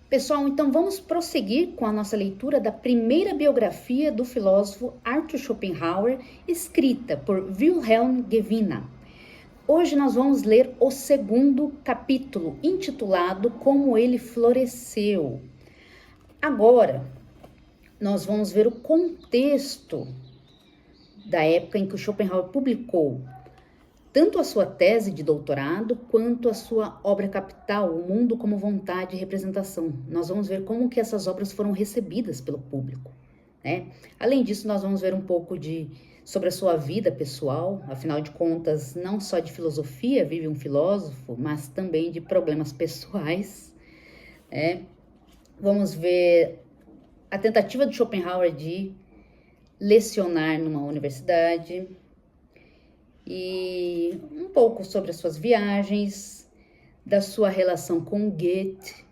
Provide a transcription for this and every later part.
Pessoal, então vamos prosseguir com a nossa leitura da primeira biografia do filósofo Arthur Schopenhauer, escrita por Wilhelm Gewina. Hoje nós vamos ler o segundo capítulo, intitulado Como Ele Floresceu. Agora, nós vamos ver o contexto da época em que o Schopenhauer publicou tanto a sua tese de doutorado, quanto a sua obra capital, O Mundo como Vontade e Representação. Nós vamos ver como que essas obras foram recebidas pelo público, né? Além disso, nós vamos ver um pouco sobre a sua vida pessoal, afinal de contas, não só de filosofia vive um filósofo, mas também de problemas pessoais, né? Vamos ver a tentativa de Schopenhauer de lecionar numa universidade, e um pouco sobre as suas viagens, da sua relação com Goethe,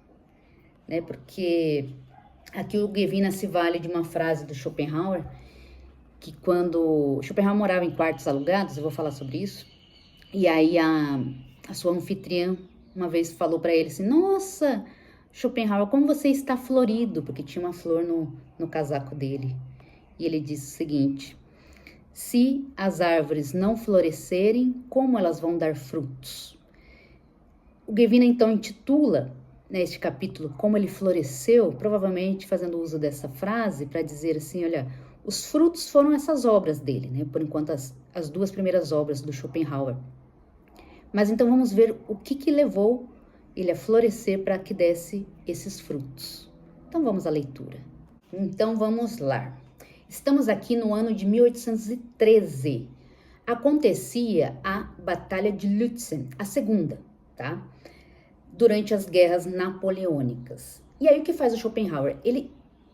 né? Porque aqui o Gewina se vale de uma frase do Schopenhauer, que quando Schopenhauer morava em quartos alugados, eu vou falar sobre isso, e aí a sua anfitriã uma vez falou para ele assim: nossa, Schopenhauer, como você está florido, porque tinha uma flor no casaco dele. E ele disse o seguinte: se as árvores não florescerem, como elas vão dar frutos? O Gewina então intitula, né, este capítulo Como Ele Floresceu, provavelmente fazendo uso dessa frase para dizer assim, olha, os frutos foram essas obras dele, né? Por enquanto as duas primeiras obras do Schopenhauer. Mas então vamos ver o que levou ele a florescer para que desse esses frutos. Então vamos à leitura. Então vamos lá. Estamos aqui no ano de 1813. Acontecia a Batalha de Lützen, a segunda, tá? Durante as guerras napoleônicas. E aí o que faz o Schopenhauer? Ele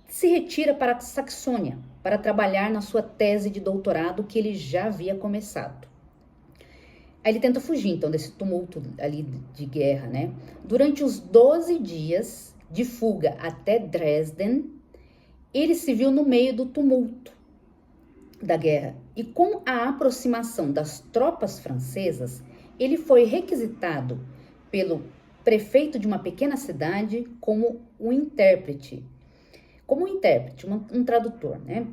se retira para a Saxônia para trabalhar na sua tese de doutorado que ele já havia começado. Aí ele tenta fugir, então, desse tumulto ali de guerra, né? Durante os 12 dias de fuga até Dresden, ele se viu no meio do tumulto da guerra e com a aproximação das tropas francesas, ele foi requisitado pelo prefeito de uma pequena cidade como um intérprete, um tradutor, né?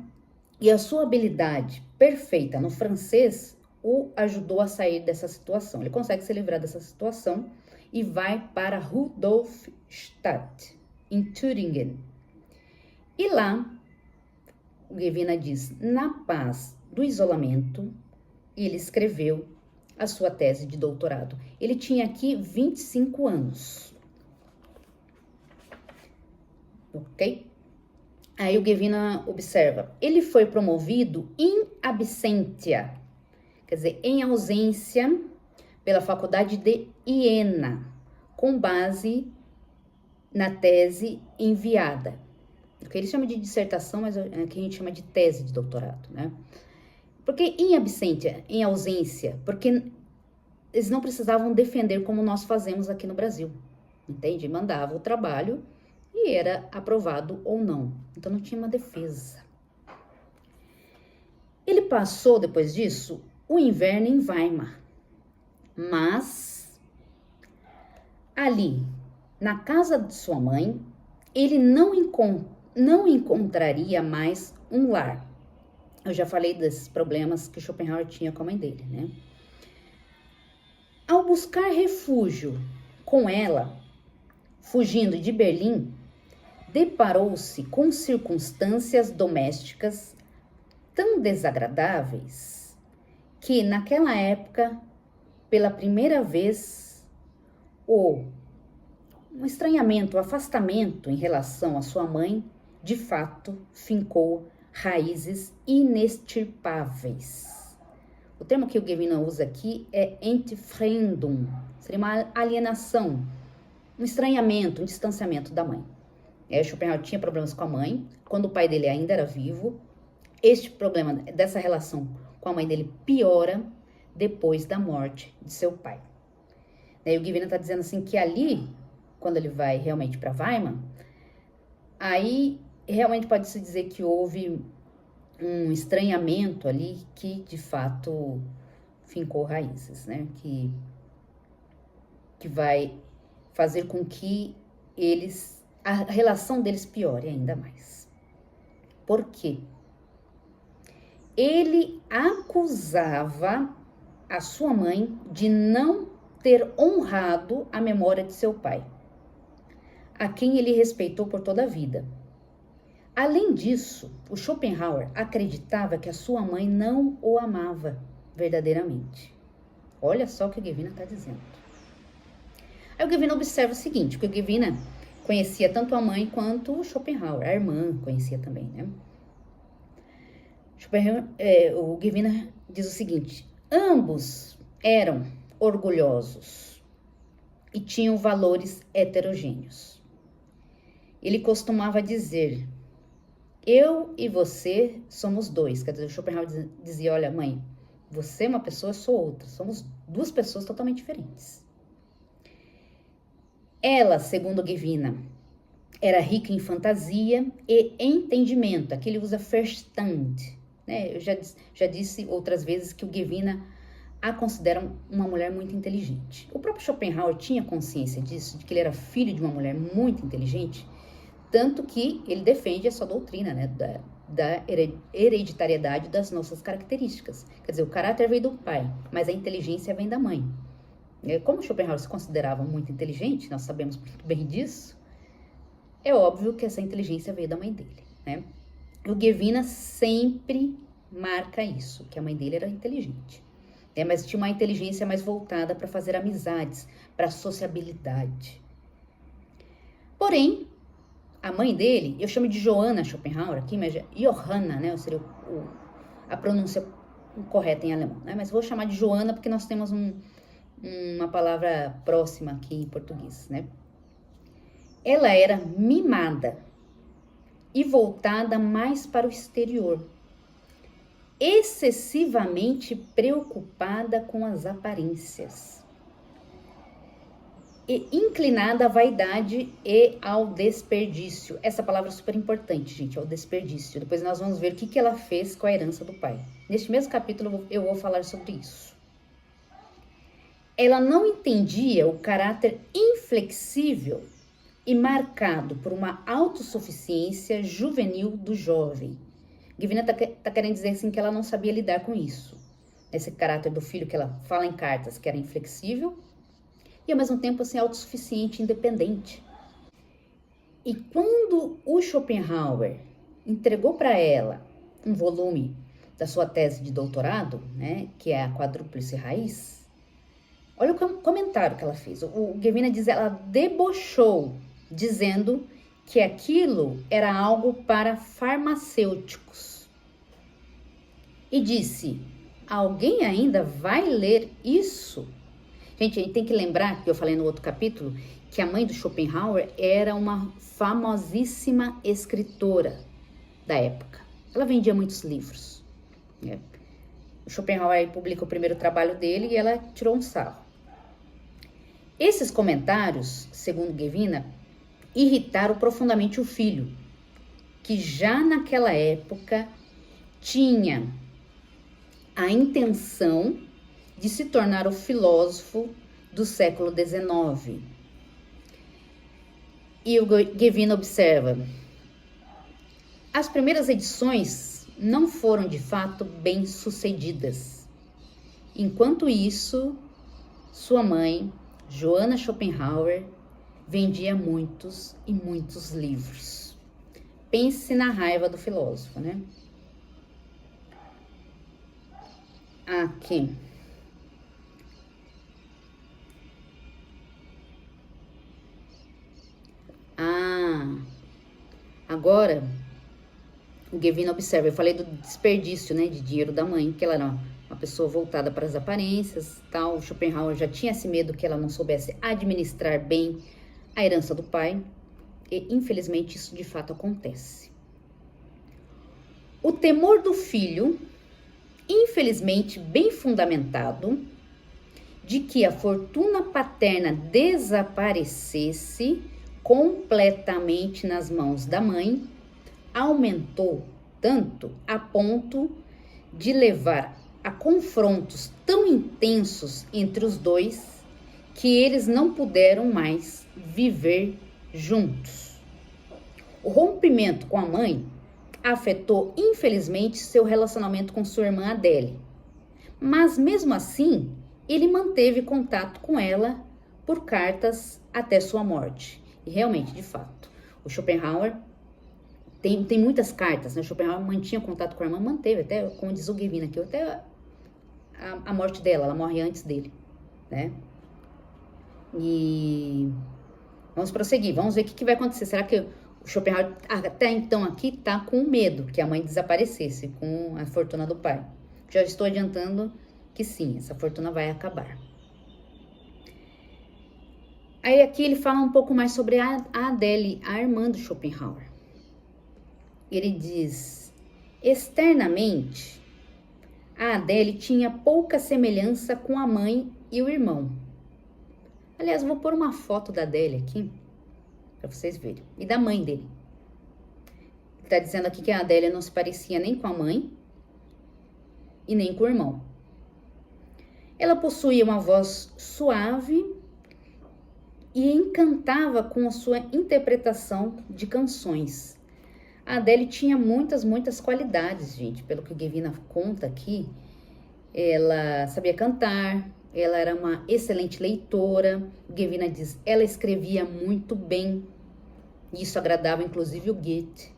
E a sua habilidade perfeita no francês o ajudou a sair dessa situação. Ele consegue se livrar dessa situação e vai para Rudolstadt, em Thüringen. E lá, o Gewina diz, na paz do isolamento, ele escreveu a sua tese de doutorado. Ele tinha aqui 25 anos. Ok? Aí o Gewina observa, ele foi promovido in absentia, quer dizer, em ausência, pela Faculdade de Iena, com base na tese enviada. O que ele chama de dissertação, mas é que a gente chama de tese de doutorado, né? Porque em absentia, em ausência, porque eles não precisavam defender como nós fazemos aqui no Brasil, entende? Mandava o trabalho e era aprovado ou não. Então não tinha uma defesa. Ele passou, depois disso, o inverno em Weimar, mas ali, na casa de sua mãe, ele não encontraria mais um lar. Eu já falei desses problemas que Schopenhauer tinha com a mãe dele, né? Ao buscar refúgio com ela, fugindo de Berlim, deparou-se com circunstâncias domésticas tão desagradáveis que, naquela época, pela primeira vez, um estranhamento, um afastamento em relação à sua mãe, de fato, fincou raízes inextirpáveis. O termo que o Gewina usa aqui é Entfremdung, seria uma alienação, um estranhamento, um distanciamento da mãe. Schopenhauer tinha problemas com a mãe, quando o pai dele ainda era vivo. Este problema dessa relação com a mãe dele piora depois da morte de seu pai. E o Gewina está dizendo assim que ali, quando ele vai realmente para Weimar, aí realmente pode-se dizer que houve um estranhamento ali que, de fato, fincou raízes, né? Que vai fazer com que eles a relação deles piore ainda mais. Por quê? Ele acusava a sua mãe de não ter honrado a memória de seu pai, a quem ele respeitou por toda a vida. Além disso, o Schopenhauer acreditava que a sua mãe não o amava verdadeiramente. Olha só o que o Gevina está dizendo. Aí o Gevina observa o seguinte, porque o Gevina conhecia tanto a mãe quanto o Schopenhauer, a irmã conhecia também, né? O Gevina diz o seguinte, ambos eram orgulhosos e tinham valores heterogêneos. Ele costumava dizer, eu e você somos dois. Quer dizer, o Schopenhauer dizia, olha mãe, você é uma pessoa, eu sou outra. Somos duas pessoas totalmente diferentes. Ela, segundo Gevina, era rica em fantasia e entendimento. Aqui ele usa Verstand. Né? Eu já disse outras vezes que o Gevina a considera uma mulher muito inteligente. O próprio Schopenhauer tinha consciência disso, de que ele era filho de uma mulher muito inteligente, tanto que ele defende a sua doutrina, né, da hereditariedade das nossas características. Quer dizer, o caráter veio do pai, mas a inteligência vem da mãe. Como Schopenhauer se considerava muito inteligente, nós sabemos muito bem disso, é óbvio que essa inteligência veio da mãe dele, né? O Gevina sempre marca isso, que a mãe dele era inteligente, né? Mas tinha uma inteligência mais voltada para fazer amizades, para sociabilidade. Porém, a mãe dele, eu chamo de Johanna Schopenhauer aqui, mas é Johanna, né? Seria a pronúncia correta em alemão, né? Mas vou chamar de Johanna porque nós temos uma palavra próxima aqui em português, né? Ela era mimada e voltada mais para o exterior, excessivamente preocupada com as aparências e inclinada à vaidade e ao desperdício. Essa palavra é super importante, gente, é o desperdício. Depois nós vamos ver o que ela fez com a herança do pai. Neste mesmo capítulo eu vou falar sobre isso. Ela não entendia o caráter inflexível e marcado por uma autossuficiência juvenil do jovem. Gevina tá querendo dizer assim que ela não sabia lidar com isso. Esse caráter do filho que ela fala em cartas, que era inflexível e ao mesmo tempo assim, autossuficiente, independente. E quando o Schopenhauer entregou para ela um volume da sua tese de doutorado, né, que é a Quadrúplice Raiz, olha o comentário que ela fez. O Gevina diz, ela debochou, dizendo que aquilo era algo para farmacêuticos. E disse, alguém ainda vai ler isso? Gente, a gente tem que lembrar, que eu falei no outro capítulo, que a mãe do Schopenhauer era uma famosíssima escritora da época. Ela vendia muitos livros. Né? O Schopenhauer publica o primeiro trabalho dele e ela tirou um sarro. Esses comentários, segundo Gevina, irritaram profundamente o filho, que já naquela época tinha a intenção de se tornar o filósofo do século XIX. E o Gevina observa, as primeiras edições não foram de fato bem sucedidas. Enquanto isso, sua mãe, Johanna Schopenhauer, vendia muitos e muitos livros. Pense na raiva do filósofo, né? Aqui. Agora, o Gevina observa, eu falei do desperdício, né, de dinheiro da mãe, que ela era uma pessoa voltada para as aparências, tal. O Schopenhauer já tinha esse medo que ela não soubesse administrar bem a herança do pai, e infelizmente isso de fato acontece. O temor do filho, infelizmente bem fundamentado, de que a fortuna paterna desaparecesse completamente nas mãos da mãe, aumentou tanto a ponto de levar a confrontos tão intensos entre os dois que eles não puderam mais viver juntos. O rompimento com a mãe afetou, infelizmente, seu relacionamento com sua irmã Adele. Mas, mesmo assim, ele manteve contato com ela por cartas até sua morte. E realmente, de fato, o Schopenhauer tem muitas cartas, né? O Schopenhauer mantinha contato com a irmã, manteve, até, como diz o Guevin aqui, até a morte dela, ela morre antes dele, né? E vamos prosseguir, vamos ver o que vai acontecer. Será que o Schopenhauer até então aqui tá com medo que a mãe desaparecesse com a fortuna do pai? Já estou adiantando que sim, essa fortuna vai acabar. Aí aqui ele fala um pouco mais sobre a Adele, a irmã do Schopenhauer. Ele diz: externamente, a Adele tinha pouca semelhança com a mãe e o irmão. Aliás, vou pôr uma foto da Adele aqui, para vocês verem, e da mãe dele. Ele tá dizendo aqui que a Adele não se parecia nem com a mãe e nem com o irmão. Ela possuía uma voz suave e encantava com a sua interpretação de canções. A Adele tinha muitas qualidades, gente. Pelo que o Guevina conta aqui, ela sabia cantar, ela era uma excelente leitora. O Guevina diz, ela escrevia muito bem. Isso agradava inclusive o Goethe.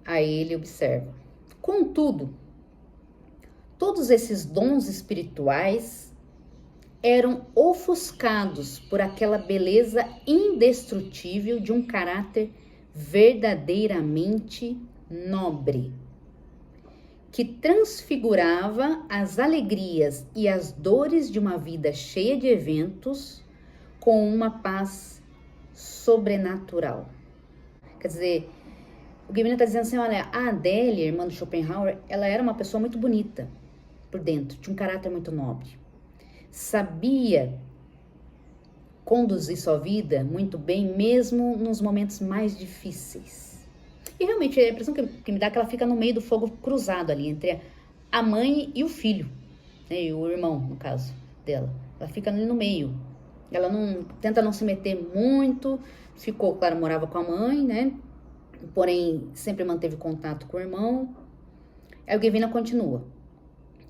Aí ele observa. Contudo, todos esses dons espirituais eram ofuscados por aquela beleza indestrutível de um caráter verdadeiramente nobre, que transfigurava as alegrias e as dores de uma vida cheia de eventos com uma paz sobrenatural. Quer dizer, o Guevina está dizendo assim, olha, a Adele, irmã do Schopenhauer, ela era uma pessoa muito bonita por dentro, tinha um caráter muito nobre. Sabia conduzir sua vida muito bem, mesmo nos momentos mais difíceis. E realmente, a impressão que me dá é que ela fica no meio do fogo cruzado ali, entre a mãe e o filho, né, e o irmão, no caso dela. Ela fica ali no meio. Ela não tenta não se meter muito, ficou, claro, morava com a mãe, né? Porém, sempre manteve contato com o irmão. Aí o Guevina continua.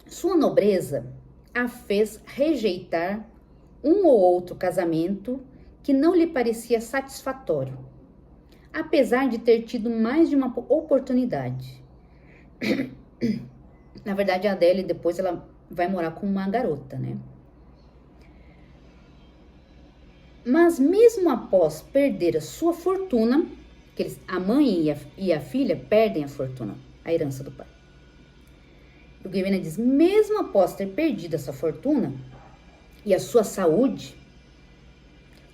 Sua nobreza a fez rejeitar um ou outro casamento que não lhe parecia satisfatório, apesar de ter tido mais de uma oportunidade. Na verdade, a Adele depois ela vai morar com uma garota, né? Mas mesmo após perder a sua fortuna, que a mãe e a filha perdem a fortuna, a herança do pai. O Guevina diz, mesmo após ter perdido essa fortuna e a sua saúde,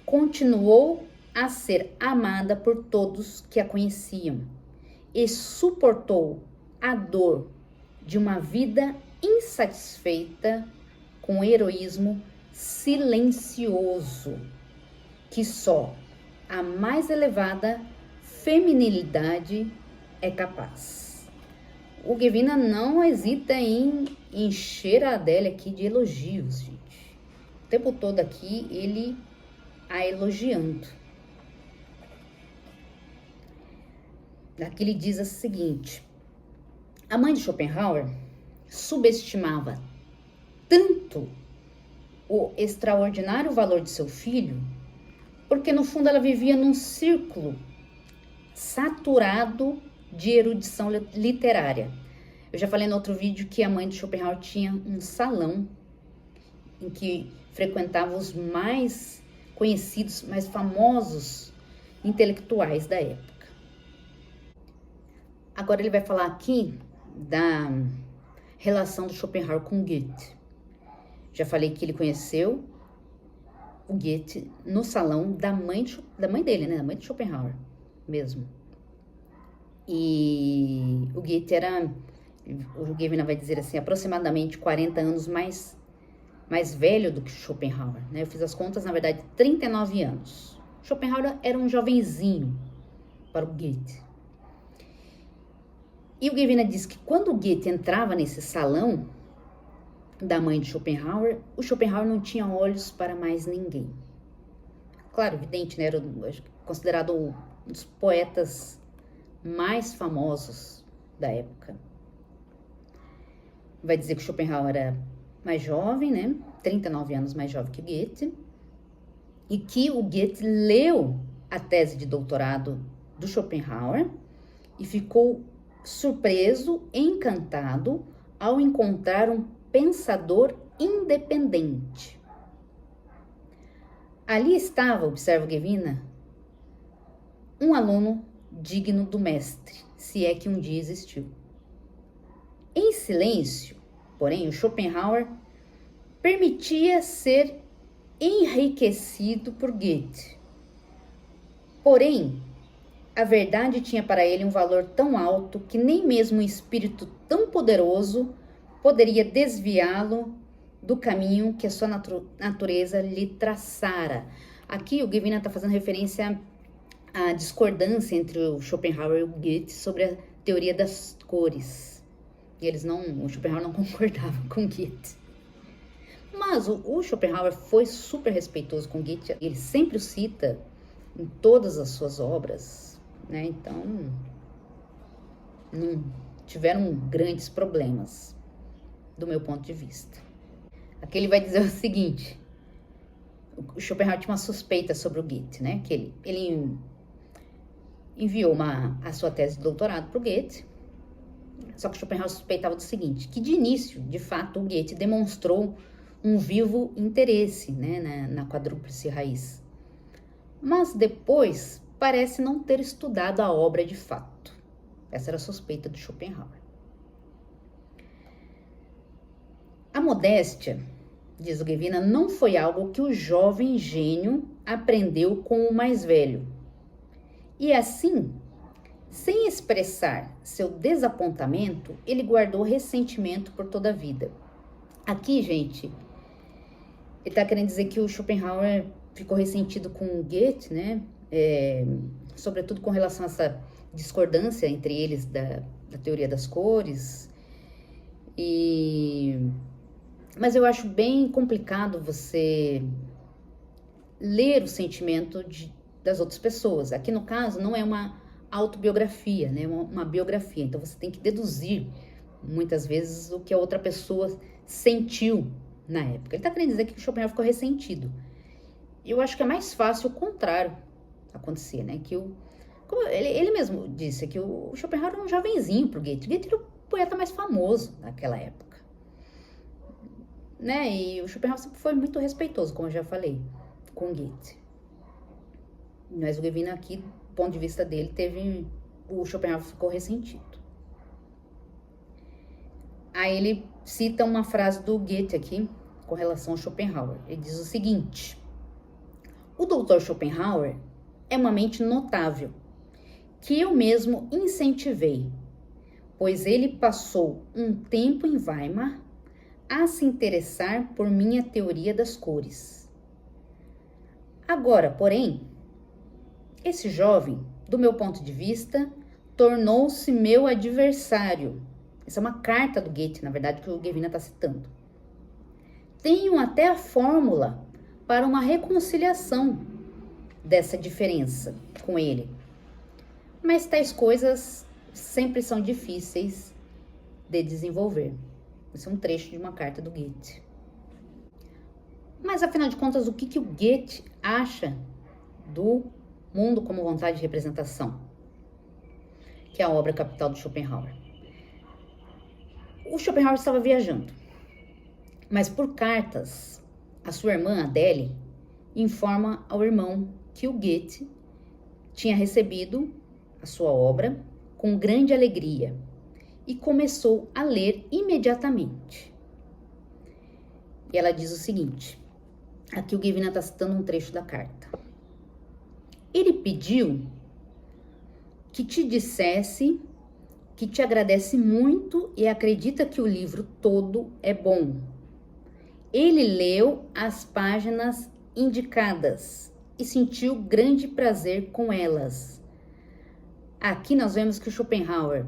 continuou a ser amada por todos que a conheciam e suportou a dor de uma vida insatisfeita com heroísmo silencioso, que só a mais elevada feminilidade é capaz. O Guevina não hesita em encher a Adele aqui de elogios, gente. O tempo todo aqui ele a elogiando. Aqui ele diz o seguinte: a mãe de Schopenhauer subestimava tanto o extraordinário valor de seu filho, porque no fundo ela vivia num círculo saturado de erudição literária. Eu já falei no outro vídeo que a mãe de Schopenhauer tinha um salão em que frequentava os mais conhecidos, mais famosos intelectuais da época. Agora ele vai falar aqui da relação do Schopenhauer com Goethe. Já falei que ele conheceu o Goethe no salão da mãe dele, né? Da mãe de Schopenhauer mesmo. E o Goethe era, o Guevina vai dizer assim, aproximadamente 40 anos mais velho do que Schopenhauer, né? Eu fiz as contas, na verdade, 39 anos. Schopenhauer era um jovenzinho para o Goethe. E o Guevina diz que quando o Goethe entrava nesse salão da mãe de Schopenhauer, o Schopenhauer não tinha olhos para mais ninguém. Claro, evidente, né? considerado um dos poetas mais famosos da época. Vai dizer que Schopenhauer era mais jovem, né? 39 anos mais jovem que Goethe, e que o Goethe leu a tese de doutorado do Schopenhauer e ficou surpreso, encantado, ao encontrar um pensador independente. Ali estava, observa Gevina, um aluno digno do mestre, se é que um dia existiu. Em silêncio, porém, o Schopenhauer permitia ser enriquecido por Goethe. Porém, a verdade tinha para ele um valor tão alto que nem mesmo um espírito tão poderoso poderia desviá-lo do caminho que a sua natureza lhe traçara. Aqui o Gevina está fazendo referência à discordância entre o Schopenhauer e o Goethe sobre a teoria das cores. O Schopenhauer não concordava com Goethe. Mas o Schopenhauer foi super respeitoso com Goethe. Ele sempre o cita em todas as suas obras, né? Então, não tiveram grandes problemas, do meu ponto de vista. Aqui ele vai dizer o seguinte: o Schopenhauer tinha uma suspeita sobre o Goethe, né? Que ele enviou a sua tese de doutorado para o Goethe, só que Schopenhauer suspeitava do seguinte, que de início, de fato, o Goethe demonstrou um vivo interesse, né, na quadrúplice raiz. Mas depois parece não ter estudado a obra de fato. Essa era a suspeita de Schopenhauer. A modéstia, diz o Gevina, não foi algo que o jovem gênio aprendeu com o mais velho. E assim, sem expressar seu desapontamento, ele guardou ressentimento por toda a vida. Aqui, gente, ele está querendo dizer que o Schopenhauer ficou ressentido com o Goethe, né? Sobretudo com relação a essa discordância entre eles da teoria das cores. Mas eu acho bem complicado você ler o sentimento das outras pessoas. Aqui, no caso, não é uma autobiografia, né? Uma biografia. Então, você tem que deduzir, muitas vezes, o que a outra pessoa sentiu na época. Ele está querendo dizer que o Schopenhauer ficou ressentido. Eu acho que é mais fácil o contrário acontecer, né? Como ele mesmo disse, que o Schopenhauer era um jovenzinho pro Goethe. Goethe era o poeta mais famoso naquela época, né? E o Schopenhauer sempre foi muito respeitoso, como eu já falei, com Goethe. Mas o Gevina aqui, do ponto de vista dele, o Schopenhauer ficou ressentido. Aí ele cita uma frase do Goethe aqui, com relação ao Schopenhauer. Ele diz o seguinte: o Dr. Schopenhauer é uma mente notável, que eu mesmo incentivei, pois ele passou um tempo em Weimar a se interessar por minha teoria das cores. Agora, porém, esse jovem, do meu ponto de vista, tornou-se meu adversário. Essa é uma carta do Goethe, na verdade, que o Gevina está citando. Tenho até a fórmula para uma reconciliação dessa diferença com ele. Mas tais coisas sempre são difíceis de desenvolver. Esse é um trecho de uma carta do Goethe. Mas, afinal de contas, o que o Goethe acha do Mundo como Vontade de Representação, que é a obra capital do Schopenhauer? O Schopenhauer estava viajando, mas por cartas, a sua irmã Adele informa ao irmão que o Goethe tinha recebido a sua obra com grande alegria e começou a ler imediatamente. E ela diz o seguinte, aqui o Gevina está citando um trecho da carta. Ele pediu que te dissesse que te agradece muito e acredita que o livro todo é bom. Ele leu as páginas indicadas e sentiu grande prazer com elas. Aqui nós vemos que o Schopenhauer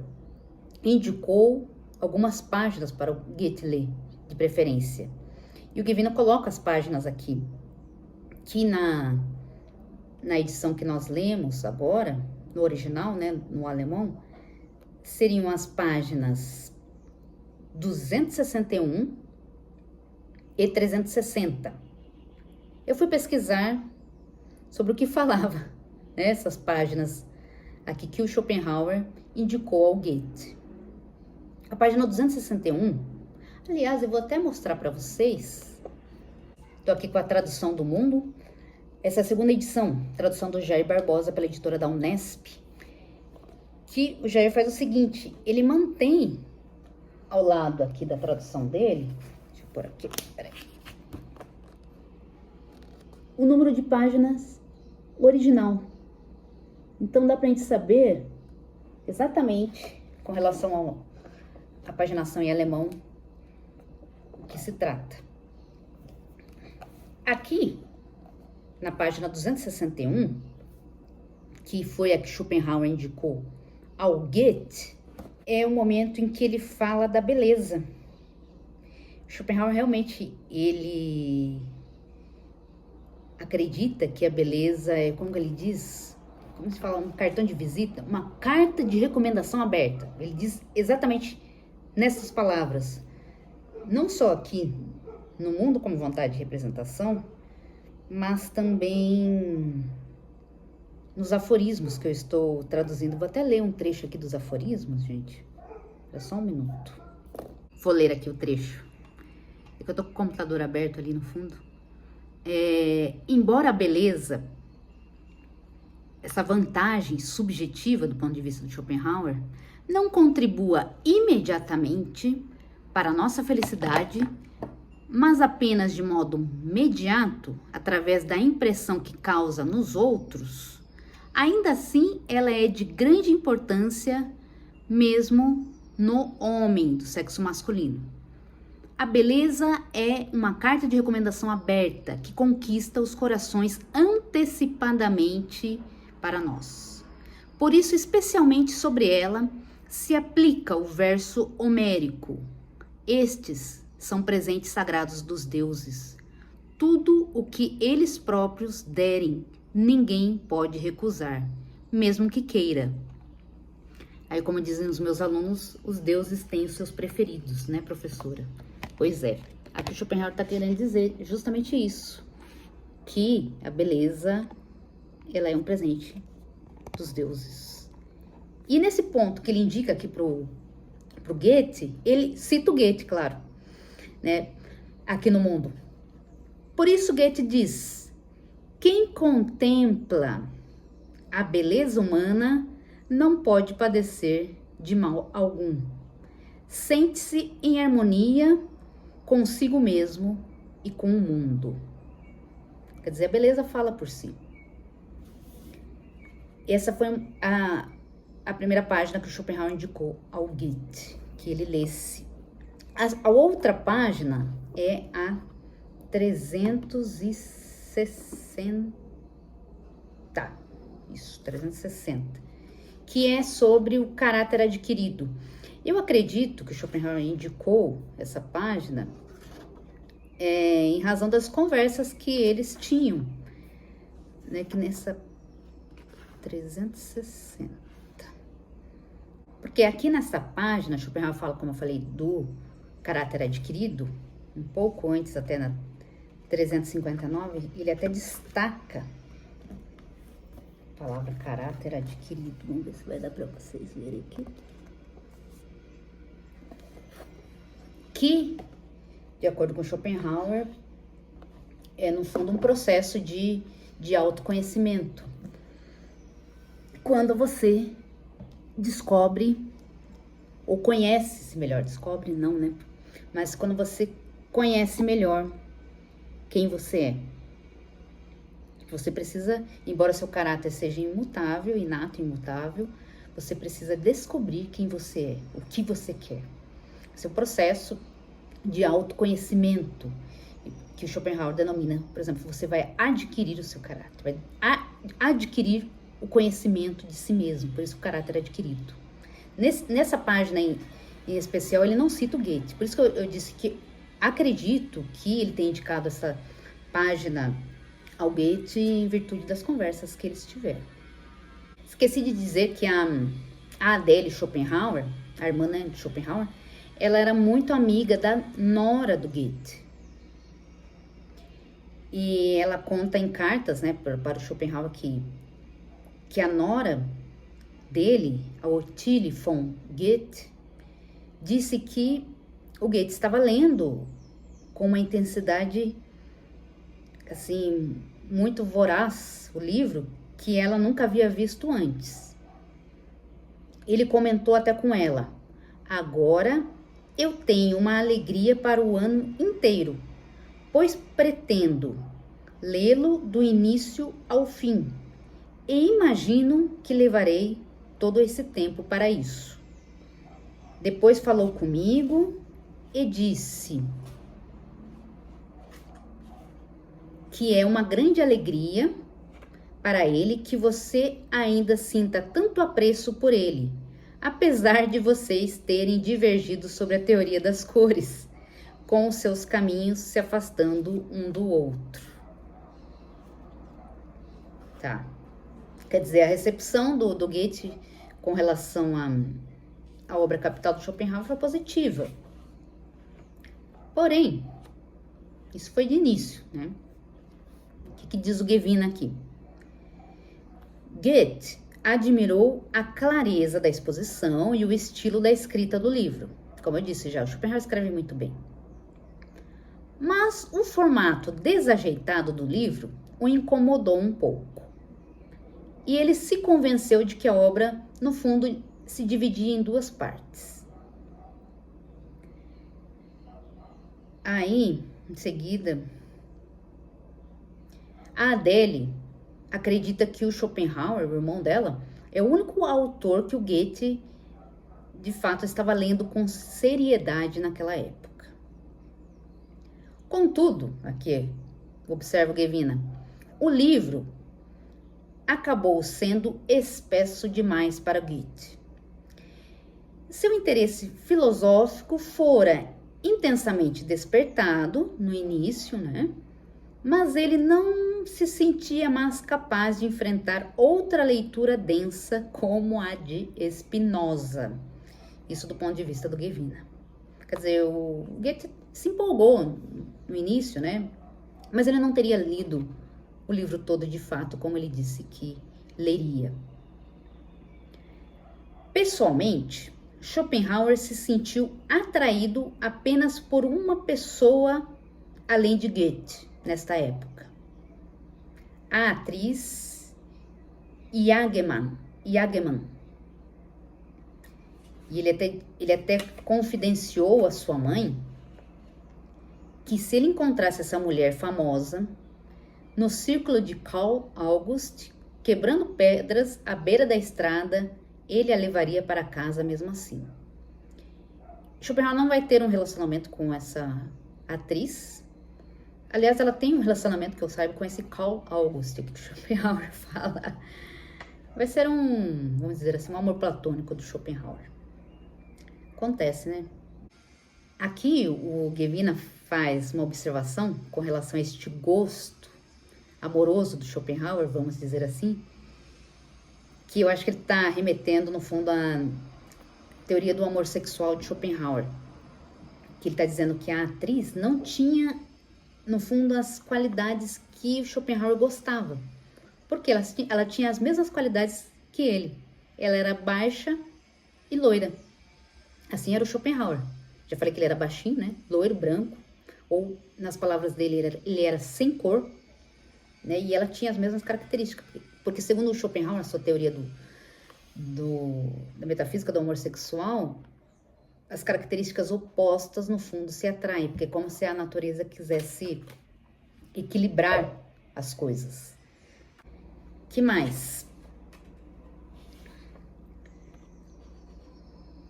indicou algumas páginas para o Goethe ler, de preferência. E o Gevina coloca as páginas aqui, que na edição que nós lemos agora, no original, né, no alemão, seriam as páginas 261 e 360. Eu fui pesquisar sobre o que falava, né, essas páginas aqui que o Schopenhauer indicou ao Goethe. A página 261, aliás, eu vou até mostrar para vocês. Estou aqui com a tradução do Mundo. Essa é a segunda edição, tradução do Jair Barbosa pela editora da Unesp, que o Jair faz o seguinte, ele mantém ao lado aqui da tradução dele, deixa eu pôr aqui, peraí, o número de páginas original. Então dá pra gente saber exatamente com relação à paginação em alemão o que se trata. Aqui, na página 261, que foi a que Schopenhauer indicou ao Goethe, é o momento em que ele fala da beleza. Schopenhauer realmente, ele acredita que a beleza é, como ele diz, como se fala, um cartão de visita, uma carta de recomendação aberta. Ele diz exatamente nessas palavras, não só aqui no Mundo como Vontade de Representação, mas também nos aforismos que eu estou traduzindo. Vou até ler um trecho aqui dos aforismos, gente. É só um minuto. Vou ler aqui o trecho. É que eu tô com o computador aberto ali no fundo. Embora a beleza, essa vantagem subjetiva do ponto de vista de Schopenhauer, não contribua imediatamente para a nossa felicidade, mas apenas de modo imediato, através da impressão que causa nos outros, ainda assim ela é de grande importância mesmo no homem do sexo masculino. A beleza é uma carta de recomendação aberta que conquista os corações antecipadamente para nós. Por isso, especialmente sobre ela, se aplica o verso homérico. Estes são presentes sagrados dos deuses. Tudo o que eles próprios derem, ninguém pode recusar, mesmo que queira. Aí, como dizem os meus alunos, os deuses têm os seus preferidos, né, professora? Pois é, aqui o Schopenhauer está querendo dizer justamente isso, que a beleza, ela é um presente dos deuses. E nesse ponto que ele indica aqui pro Goethe, ele cita o Goethe, claro, né, aqui no Mundo. Por isso Goethe diz, quem contempla a beleza humana não pode padecer de mal algum. Sente-se em harmonia consigo mesmo e com o mundo. Quer dizer, a beleza fala por si. Essa foi a primeira página que o Schopenhauer indicou ao Goethe, que ele lesse. A outra página é a 360. Isso, 360. Que é sobre o caráter adquirido. Eu acredito que o Schopenhauer indicou essa página em razão das conversas que eles tinham, né, que nessa 360. Porque aqui nessa página, Schopenhauer fala, como eu falei, do caráter adquirido, um pouco antes, até na 359, ele até destaca a palavra caráter adquirido. Vamos ver se vai dar para vocês verem aqui. Que, de acordo com Schopenhauer, é no fundo um processo de autoconhecimento. Quando você descobre, ou conhece, melhor, descobre não, né? Mas quando você conhece melhor quem você é. Você precisa, embora seu caráter seja imutável, inato, imutável, você precisa descobrir quem você é, o que você quer. Esse é o processo de autoconhecimento que o Schopenhauer denomina, por exemplo, você vai adquirir o seu caráter, vai adquirir o conhecimento de si mesmo, por isso o caráter é adquirido. Nessa página em especial, ele não cita o Goethe, por isso que eu disse que acredito que ele tenha indicado essa página ao Goethe em virtude das conversas que eles tiveram. Esqueci de dizer que a Adele Schopenhauer, a irmã, né, de Schopenhauer, ela era muito amiga da nora do Goethe. E ela conta em cartas, né, para o Schopenhauer que a nora dele, a Ottilie von Goethe, disse que o Goethe estava lendo com uma intensidade, assim, muito voraz o livro que ela nunca havia visto antes. Ele comentou até com ela: agora eu tenho uma alegria para o ano inteiro, pois pretendo lê-lo do início ao fim, e imagino que levarei todo esse tempo para isso. Depois falou comigo e disse que é uma grande alegria para ele que você ainda sinta tanto apreço por ele, apesar de vocês terem divergido sobre a teoria das cores, com os seus caminhos se afastando um do outro. Tá. Quer dizer, a recepção do Goethe com relação à obra Capital do Schopenhauer foi positiva. Porém, isso foi de início, né? O que diz o Gevin aqui? Goethe admirou a clareza da exposição e o estilo da escrita do livro. Como eu disse já, o Schopenhauer escreve muito bem. Mas o formato desajeitado do livro o incomodou um pouco. E ele se convenceu de que a obra, no fundo, se dividia em duas partes. Aí, em seguida, a Adele acredita que o Schopenhauer, o irmão dela, é o único autor que o Goethe, de fato, estava lendo com seriedade naquela época. Contudo, aqui, observa o Gevina, o livro acabou sendo espesso demais para Goethe. Seu interesse filosófico fora intensamente despertado no início, né? Mas ele não se sentia mais capaz de enfrentar outra leitura densa como a de Spinoza. Isso do ponto de vista do Gevina. Quer dizer, o Goethe se empolgou no início, né? Mas ele não teria lido o livro todo de fato, como ele disse que leria. Pessoalmente, Schopenhauer se sentiu atraído apenas por uma pessoa além de Goethe nesta época. A atriz Jagemann. E ele até confidenciou à sua mãe que se ele encontrasse essa mulher famosa no círculo de Karl August, quebrando pedras à beira da estrada, ele a levaria para casa mesmo assim. Schopenhauer não vai ter um relacionamento com essa atriz. Aliás, ela tem um relacionamento, que eu saiba, com esse Karl August, que o Schopenhauer fala. Vai ser vamos dizer assim, um amor platônico do Schopenhauer. Acontece, né? Aqui o Gevina faz uma observação com relação a este gosto amoroso do Schopenhauer, vamos dizer assim, que eu acho que ele está remetendo, no fundo, à teoria do amor sexual de Schopenhauer. Que ele está dizendo que a atriz não tinha, no fundo, as qualidades que o Schopenhauer gostava. Porque ela tinha as mesmas qualidades que ele. Ela era baixa e loira. Assim era o Schopenhauer. Já falei que ele era baixinho, né? Loiro, branco. Ou, nas palavras dele, ele era sem cor. Né? E ela tinha as mesmas características. Porque, segundo o Schopenhauer, a sua teoria da metafísica do amor sexual, as características opostas, no fundo, se atraem. Porque é como se a natureza quisesse equilibrar as coisas. Que mais?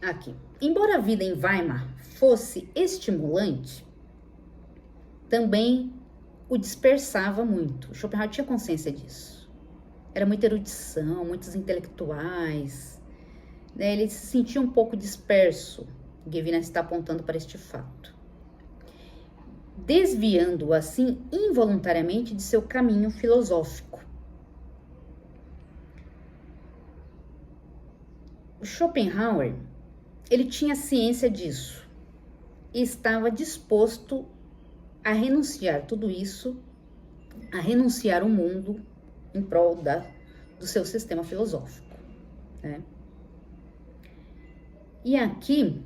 Aqui. Embora a vida em Weimar fosse estimulante, também o dispersava muito. Schopenhauer tinha consciência disso. Era muita erudição, muitos intelectuais. Né? Ele se sentia um pouco disperso. Gevina está apontando para este fato. desviando-o assim involuntariamente de seu caminho filosófico. Schopenhauer, ele tinha ciência disso e estava disposto a renunciar tudo isso, a renunciar o mundo em prol do seu sistema filosófico, né? E aqui,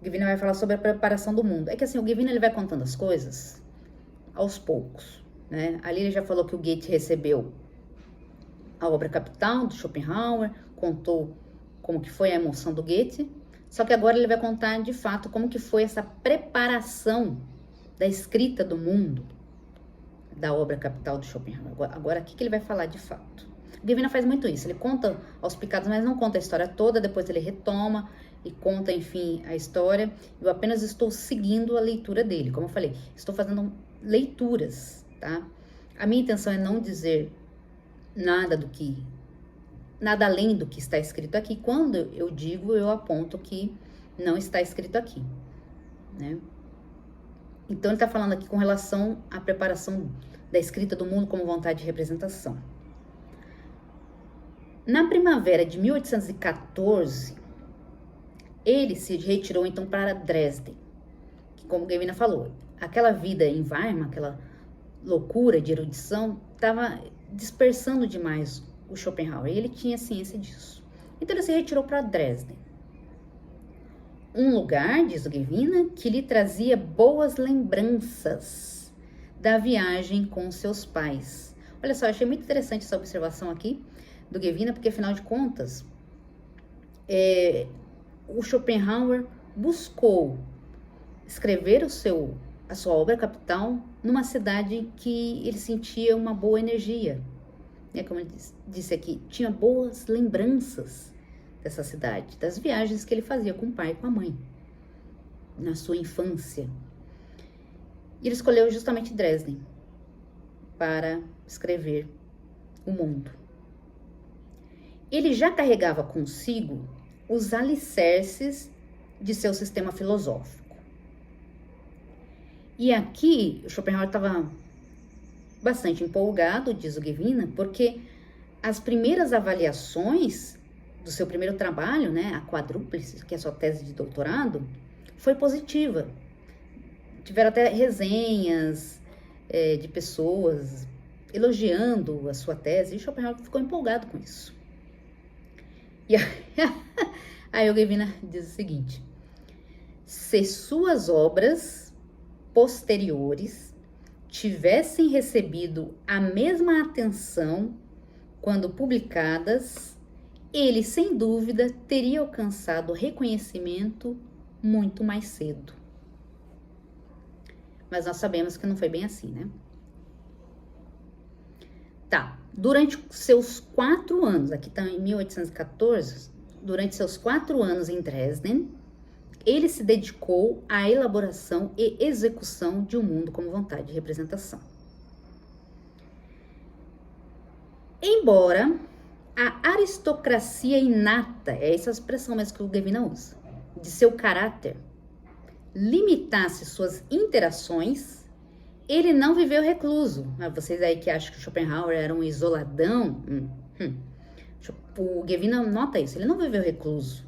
o Gavina vai falar sobre a preparação do mundo. É que assim, o Gavina ele vai contando as coisas aos poucos, né? Ali ele já falou que o Goethe recebeu a obra Capital, do Schopenhauer, contou como que foi a emoção do Goethe, só que agora ele vai contar de fato como que foi essa preparação da escrita do mundo, da obra Capital do Schopenhauer. Agora aqui que ele vai falar de fato. O Gavina faz muito isso, ele conta aos picados, mas não conta a história toda, depois ele retoma e conta, enfim, a história. Eu apenas estou seguindo a leitura dele, como eu falei, estou fazendo leituras, tá? A minha intenção é não dizer nada além do que está escrito aqui. Quando eu digo, eu aponto que não está escrito aqui, né? Então, ele está falando aqui com relação à preparação da escrita do mundo como vontade de representação. Na primavera de 1814, ele se retirou então para Dresden, que, como Gavina falou, aquela vida em Weimar, aquela loucura de erudição, estava dispersando demais o Schopenhauer, e ele tinha ciência disso. Então ele se retirou para Dresden. Um lugar, diz o Gavina, que lhe trazia boas lembranças da viagem com seus pais. Olha só, eu achei muito interessante essa observação aqui do Gavina, porque afinal de contas, o Schopenhauer buscou escrever a sua obra Capital numa cidade que ele sentia uma boa energia. Como ele disse aqui, tinha boas lembranças dessa cidade, das viagens que ele fazia com o pai e com a mãe, na sua infância. E ele escolheu justamente Dresden para escrever O Mundo. Ele já carregava consigo os alicerces de seu sistema filosófico. E aqui, o Schopenhauer estava bastante empolgado, diz o Gavina, porque as primeiras avaliações do seu primeiro trabalho, né, a quadrúplice, que é a sua tese de doutorado, foi positiva. Tiveram até resenhas de pessoas elogiando a sua tese, e Schopenhauer ficou empolgado com isso. E aí o Gavina diz o seguinte: se suas obras posteriores tivessem recebido a mesma atenção quando publicadas, ele, sem dúvida, teria alcançado reconhecimento muito mais cedo. Mas nós sabemos que não foi bem assim, né? Tá, durante seus 4 anos, aqui está em 1814, durante seus 4 anos em Dresden, ele se dedicou à elaboração e execução de um mundo como vontade de representação. Embora a aristocracia inata, é essa expressão mesmo que o Gavina usa, de seu caráter, limitasse suas interações, ele não viveu recluso. Vocês aí que acham que Schopenhauer era um isoladão, o Gavina nota isso, ele não viveu recluso.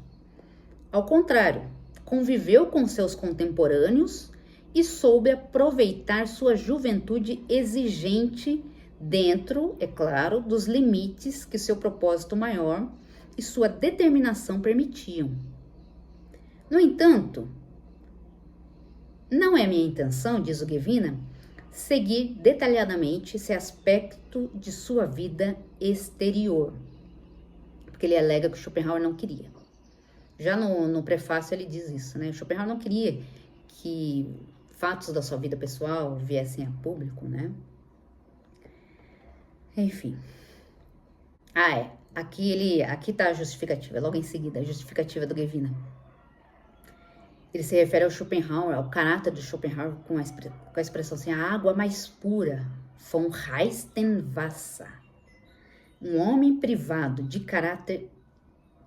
Ao contrário, conviveu com seus contemporâneos e soube aproveitar sua juventude exigente dentro, é claro, dos limites que seu propósito maior e sua determinação permitiam. No entanto, não é minha intenção, diz o Gavina, seguir detalhadamente esse aspecto de sua vida exterior, porque ele alega que Schopenhauer não queria. Já no prefácio ele diz isso, né? Schopenhauer não queria que fatos da sua vida pessoal viessem a público, né? Enfim. Aqui tá a justificativa, logo em seguida, a justificativa do Gavina. Ele se refere ao Schopenhauer, ao caráter de Schopenhauer com a expressão assim, a água mais pura, von reisten Wasser. Um homem privado de caráter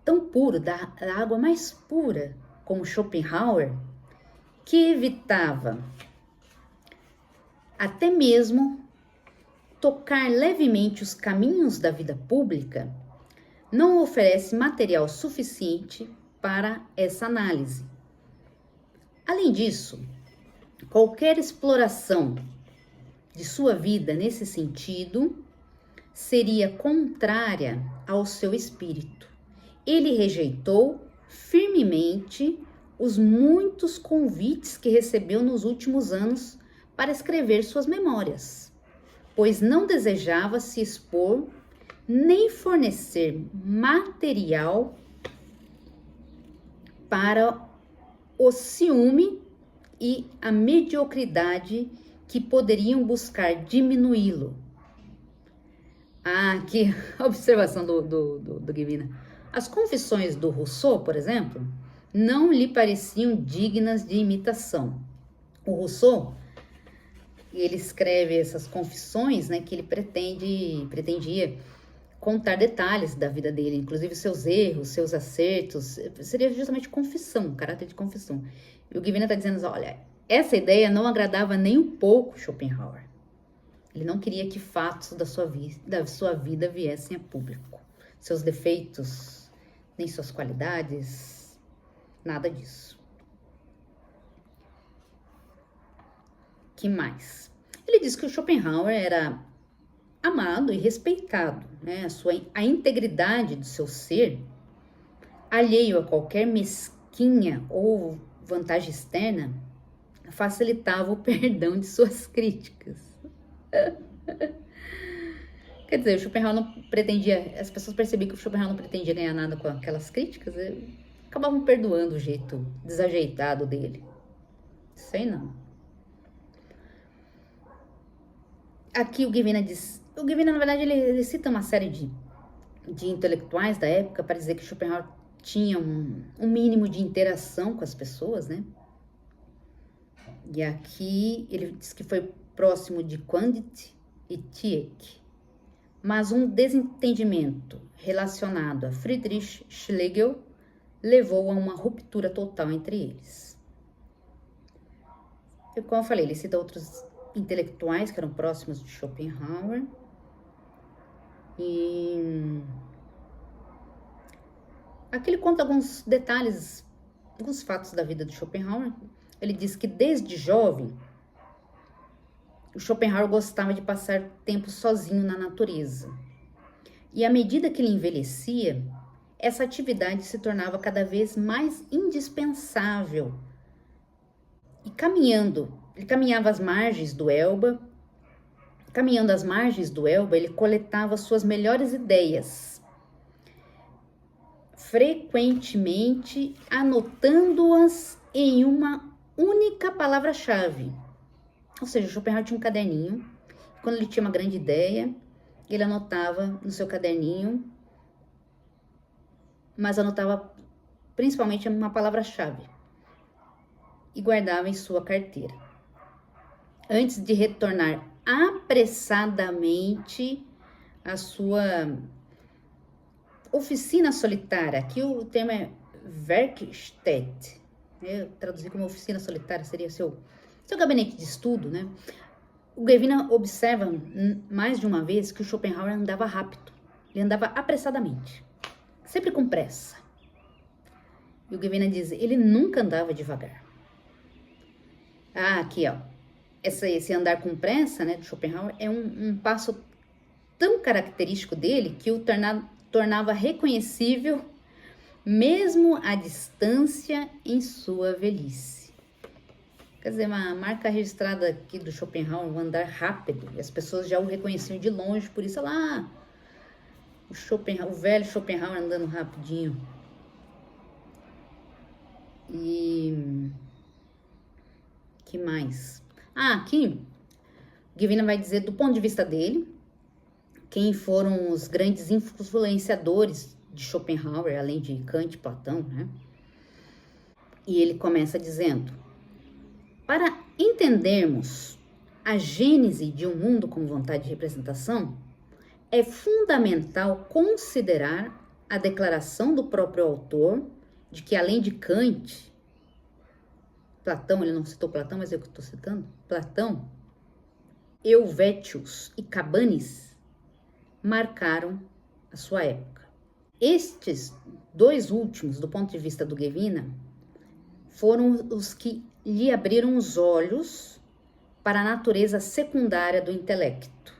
tão puro, da água mais pura como Schopenhauer, que evitava até mesmo tocar levemente os caminhos da vida pública, não oferece material suficiente para essa análise. Além disso, qualquer exploração de sua vida nesse sentido seria contrária ao seu espírito. Ele rejeitou firmemente os muitos convites que recebeu nos últimos anos para escrever suas memórias, pois não desejava se expor nem fornecer material para o ciúme e a mediocridade que poderiam buscar diminuí-lo. Aqui, a observação do Gvina. As confissões do Rousseau, por exemplo, não lhe pareciam dignas de imitação. O Rousseau, ele escreve essas confissões, né, que ele pretendia contar detalhes da vida dele, inclusive seus erros, seus acertos. Seria justamente confissão, caráter de confissão. E o Gvina está dizendo, olha, essa ideia não agradava nem um pouco Schopenhauer. Ele não queria que fatos da sua vida viessem a público. Seus defeitos, nem suas qualidades, nada disso. Que mais? Ele diz que o Schopenhauer era amado e respeitado, né? A integridade do seu ser, alheio a qualquer mesquinha ou vantagem externa, facilitava o perdão de suas críticas. Quer dizer, o Schopenhauer não pretendia, as pessoas percebiam que o Schopenhauer não pretendia ganhar nada com aquelas críticas, acabavam perdoando o jeito desajeitado dele. Sei não. Aqui o Gvina diz, o Gvina na verdade ele cita uma série de intelectuais da época para dizer que Schopenhauer tinha um mínimo de interação com as pessoas, né? E aqui ele diz que foi próximo de Quandit e Tieck, mas um desentendimento relacionado a Friedrich Schlegel levou a uma ruptura total entre eles. E, como eu falei, ele cita outros intelectuais que eram próximos de Schopenhauer, e aqui ele conta alguns detalhes, alguns fatos da vida de Schopenhauer. Ele diz que desde jovem o Schopenhauer gostava de passar tempo sozinho na natureza. E à medida que ele envelhecia, essa atividade se tornava cada vez mais indispensável. E ele caminhava às margens do Elba. Caminhando às margens do Elba, ele coletava suas melhores ideias, frequentemente anotando-as em uma única palavra-chave. Ou seja, Schopenhauer tinha um caderninho. Quando ele tinha uma grande ideia, ele anotava no seu caderninho, mas anotava principalmente uma palavra-chave e guardava em sua carteira, antes de retornar apressadamente à sua oficina solitária. Aqui o termo é Werkstatt. Eu traduzi como oficina solitária, seria seu gabinete de estudo, né? O Gvina observa mais de uma vez que o Schopenhauer andava rápido. Ele andava apressadamente, sempre com pressa. E o Gvina diz, ele nunca andava devagar. Aqui, ó. Esse andar com pressa, né, do Schopenhauer, é um passo tão característico dele que o tornava reconhecível mesmo à distância em sua velhice. Quer dizer, uma marca registrada aqui do Schopenhauer, um andar rápido, e as pessoas já o reconheciam de longe, por isso lá, o velho Schopenhauer andando rapidinho. E que mais? Aqui, Gvina vai dizer, do ponto de vista dele, quem foram os grandes influenciadores de Schopenhauer, além de Kant e Platão, né? E ele começa dizendo, para entendermos a gênese de um mundo como vontade de representação, é fundamental considerar a declaração do próprio autor de que, além de Kant, Platão, ele não citou Platão, mas eu que estou citando, Platão, Helvétius e Cabanis marcaram a sua época. Estes dois últimos, do ponto de vista do Gevina, foram os que lhe abriram os olhos para a natureza secundária do intelecto,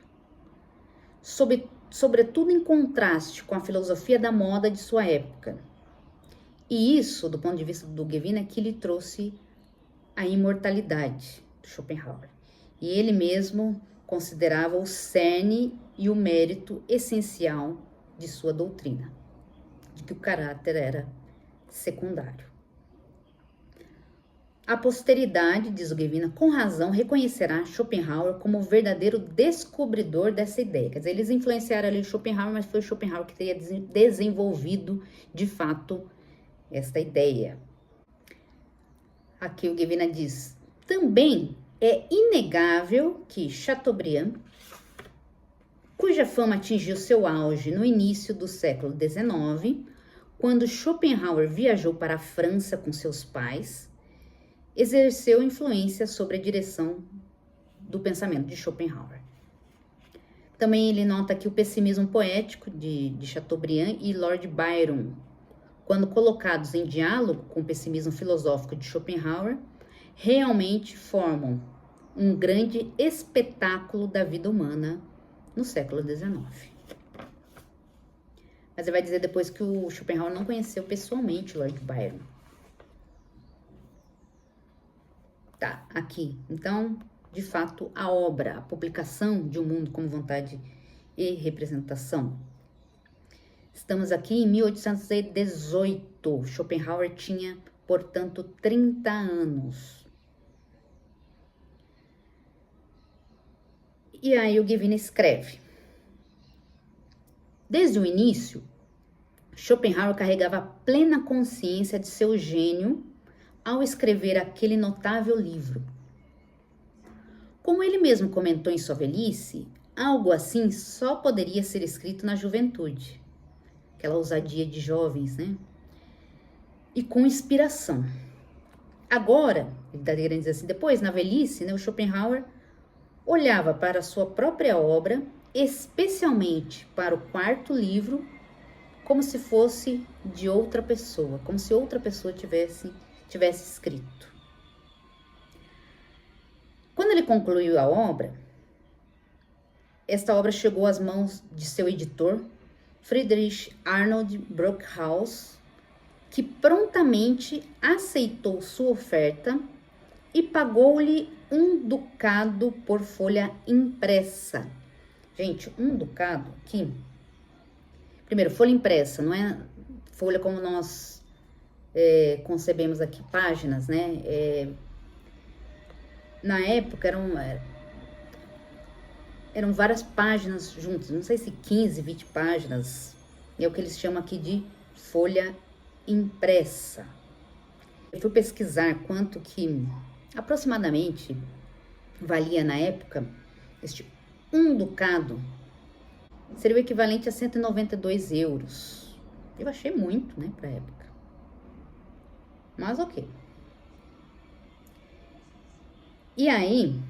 sobretudo em contraste com a filosofia da moda de sua época. E isso, do ponto de vista do Gevina, é que lhe trouxe a imortalidade do Schopenhauer. E ele mesmo considerava o cerne e o mérito essencial de sua doutrina, de que o caráter era secundário. A posteridade, diz o Gevina, com razão reconhecerá Schopenhauer como o verdadeiro descobridor dessa ideia. Quer dizer, eles influenciaram ali Schopenhauer, mas foi Schopenhauer que teria desenvolvido, de fato, esta ideia. Aqui o Gevina diz, também é inegável que Chateaubriand, cuja fama atingiu seu auge no início do século XIX, quando Schopenhauer viajou para a França com seus pais, exerceu influência sobre a direção do pensamento de Schopenhauer. Também ele nota que o pessimismo poético de Chateaubriand e Lord Byron, quando colocados em diálogo com o pessimismo filosófico de Schopenhauer, realmente formam um grande espetáculo da vida humana no século XIX. Mas ele vai dizer depois que o Schopenhauer não conheceu pessoalmente Lord Byron. Tá, aqui. Então, de fato, a obra, a publicação de Um Mundo como Vontade e Representação. Estamos aqui em 1818. Schopenhauer tinha, portanto, 30 anos. E aí o Gevina escreve. Desde o início, Schopenhauer carregava plena consciência de seu gênio ao escrever aquele notável livro. Como ele mesmo comentou em sua velhice, algo assim só poderia ser escrito na juventude, aquela ousadia de jovens, né? E com inspiração. Agora, ele está querendo dizer assim, depois, na velhice, né, o Schopenhauer olhava para a sua própria obra, especialmente para o quarto livro, como se fosse de outra pessoa, como se outra pessoa tivesse escrito. Quando ele concluiu a obra, esta obra chegou às mãos de seu editor, Friedrich Arnold Brockhaus, que prontamente aceitou sua oferta e pagou-lhe 1 ducado por folha impressa. Gente, 1 ducado aqui. Primeiro, folha impressa, não é folha como nós concebemos aqui, páginas, né? Na época eram várias páginas juntas, não sei se 15, 20 páginas, é o que eles chamam aqui de folha impressa. Eu fui pesquisar quanto que aproximadamente valia na época este 1 ducado, seria o equivalente a 192 euros. Eu achei muito, né, pra época. Mas ok. E aí,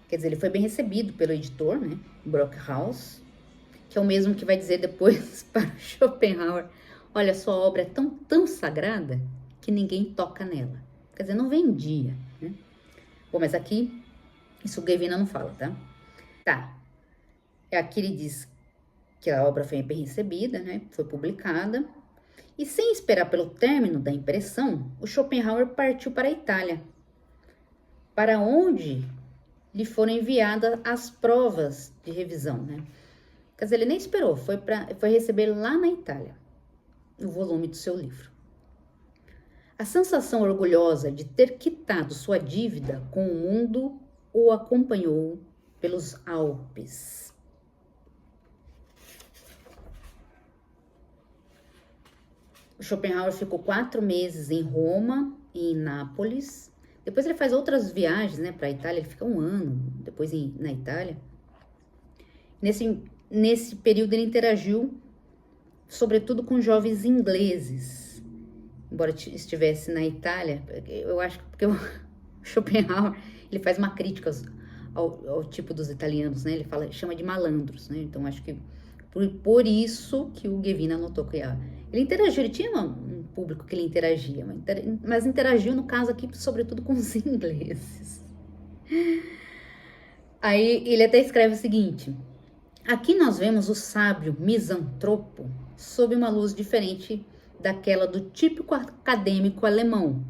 quer dizer, ele foi bem recebido pelo editor, né, Brockhaus, que é o mesmo que vai dizer depois para Schopenhauer, olha, sua obra é tão sagrada que ninguém toca nela. Quer dizer, não vendia, né? Bom, mas aqui, isso o Gevina não fala, tá? Tá. Aqui ele diz que a obra foi bem recebida, né? Foi publicada. E sem esperar pelo término da impressão, o Schopenhauer partiu para a Itália, para onde lhe foram enviadas as provas de revisão, né? Quer dizer, ele nem esperou, foi receber lá na Itália o volume do seu livro. A sensação orgulhosa de ter quitado sua dívida com o mundo o acompanhou pelos Alpes. O Schopenhauer ficou 4 meses em Roma e em Nápoles. Depois ele faz outras viagens, né, para a Itália. Ele fica 1 ano depois na Itália. Nesse período ele interagiu, sobretudo, com jovens ingleses embora estivesse na Itália, eu acho que porque o Schopenhauer, ele faz uma crítica ao tipo dos italianos, né? Ele chama de malandros, né? Então, acho que por isso que o Guevina notou que ele interagiu, ele tinha um público que ele interagia, mas interagiu, no caso aqui, sobretudo com os ingleses. Aí ele até escreve o seguinte: aqui nós vemos o sábio misantropo sob uma luz diferente daquela do típico acadêmico alemão.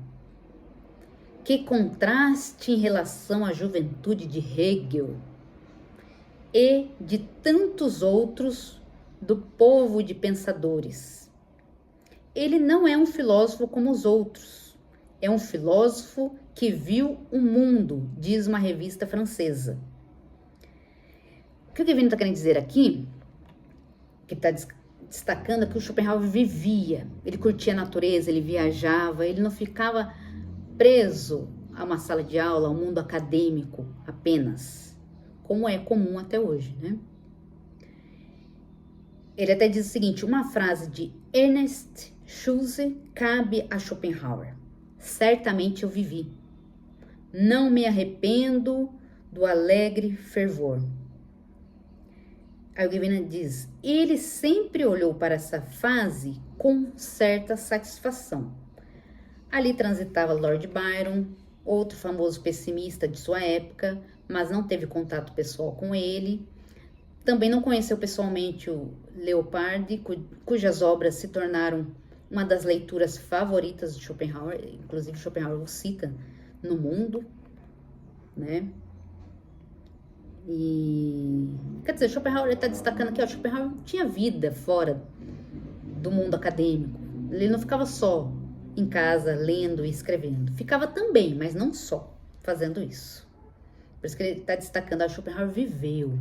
Que contraste em relação à juventude de Hegel e de tantos outros do povo de pensadores. Ele não é um filósofo como os outros, é um filósofo que viu o mundo, diz uma revista francesa. O que o Guevina está querendo dizer aqui, que está destacando, é que o Schopenhauer vivia, ele curtia a natureza, ele viajava, ele não ficava preso a uma sala de aula, ao mundo acadêmico apenas, como é comum até hoje, né? Ele até diz o seguinte: uma frase de Ernest Schulze cabe a Schopenhauer. Certamente eu vivi. Não me arrependo do alegre fervor. Aí o Guevina diz: ele sempre olhou para essa fase com certa satisfação. Ali transitava Lord Byron, outro famoso pessimista de sua época, mas não teve contato pessoal com ele. Também não conheceu pessoalmente o Leopardi, cujas obras se tornaram uma das leituras favoritas de Schopenhauer, inclusive Schopenhauer o cita no Mundo, né? E, quer dizer, Schopenhauer está destacando aqui, Schopenhauer tinha vida fora do mundo acadêmico. Ele não ficava só em casa lendo e escrevendo. Ficava também, mas não só fazendo isso. Por isso que ele está destacando, Schopenhauer viveu.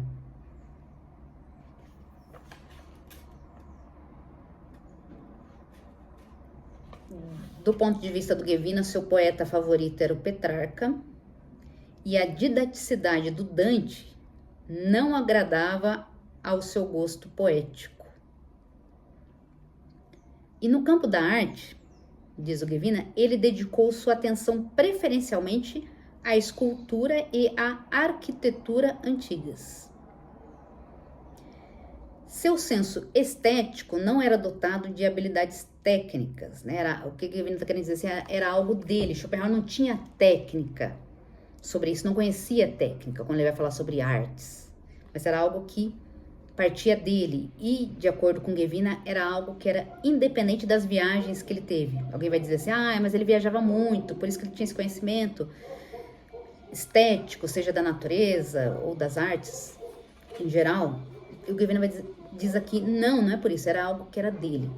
Do ponto de vista do Guevina, seu poeta favorito era o Petrarca, e a didaticidade do Dante não agradava ao seu gosto poético. E no campo da arte, diz o Guevina, ele dedicou sua atenção preferencialmente à escultura e à arquitetura antigas. Seu senso estético não era dotado de habilidades técnicas, né? O que o Guevina está querendo dizer assim, era algo dele. Schopenhauer não tinha técnica sobre isso, não conhecia técnica quando ele vai falar sobre artes, mas era algo que partia dele e, de acordo com Guevina, era algo que era independente das viagens que ele teve. Alguém vai dizer assim, mas ele viajava muito, por isso que ele tinha esse conhecimento estético, seja da natureza ou das artes em geral. E o Guevina diz aqui, não é por isso, era algo que era dele.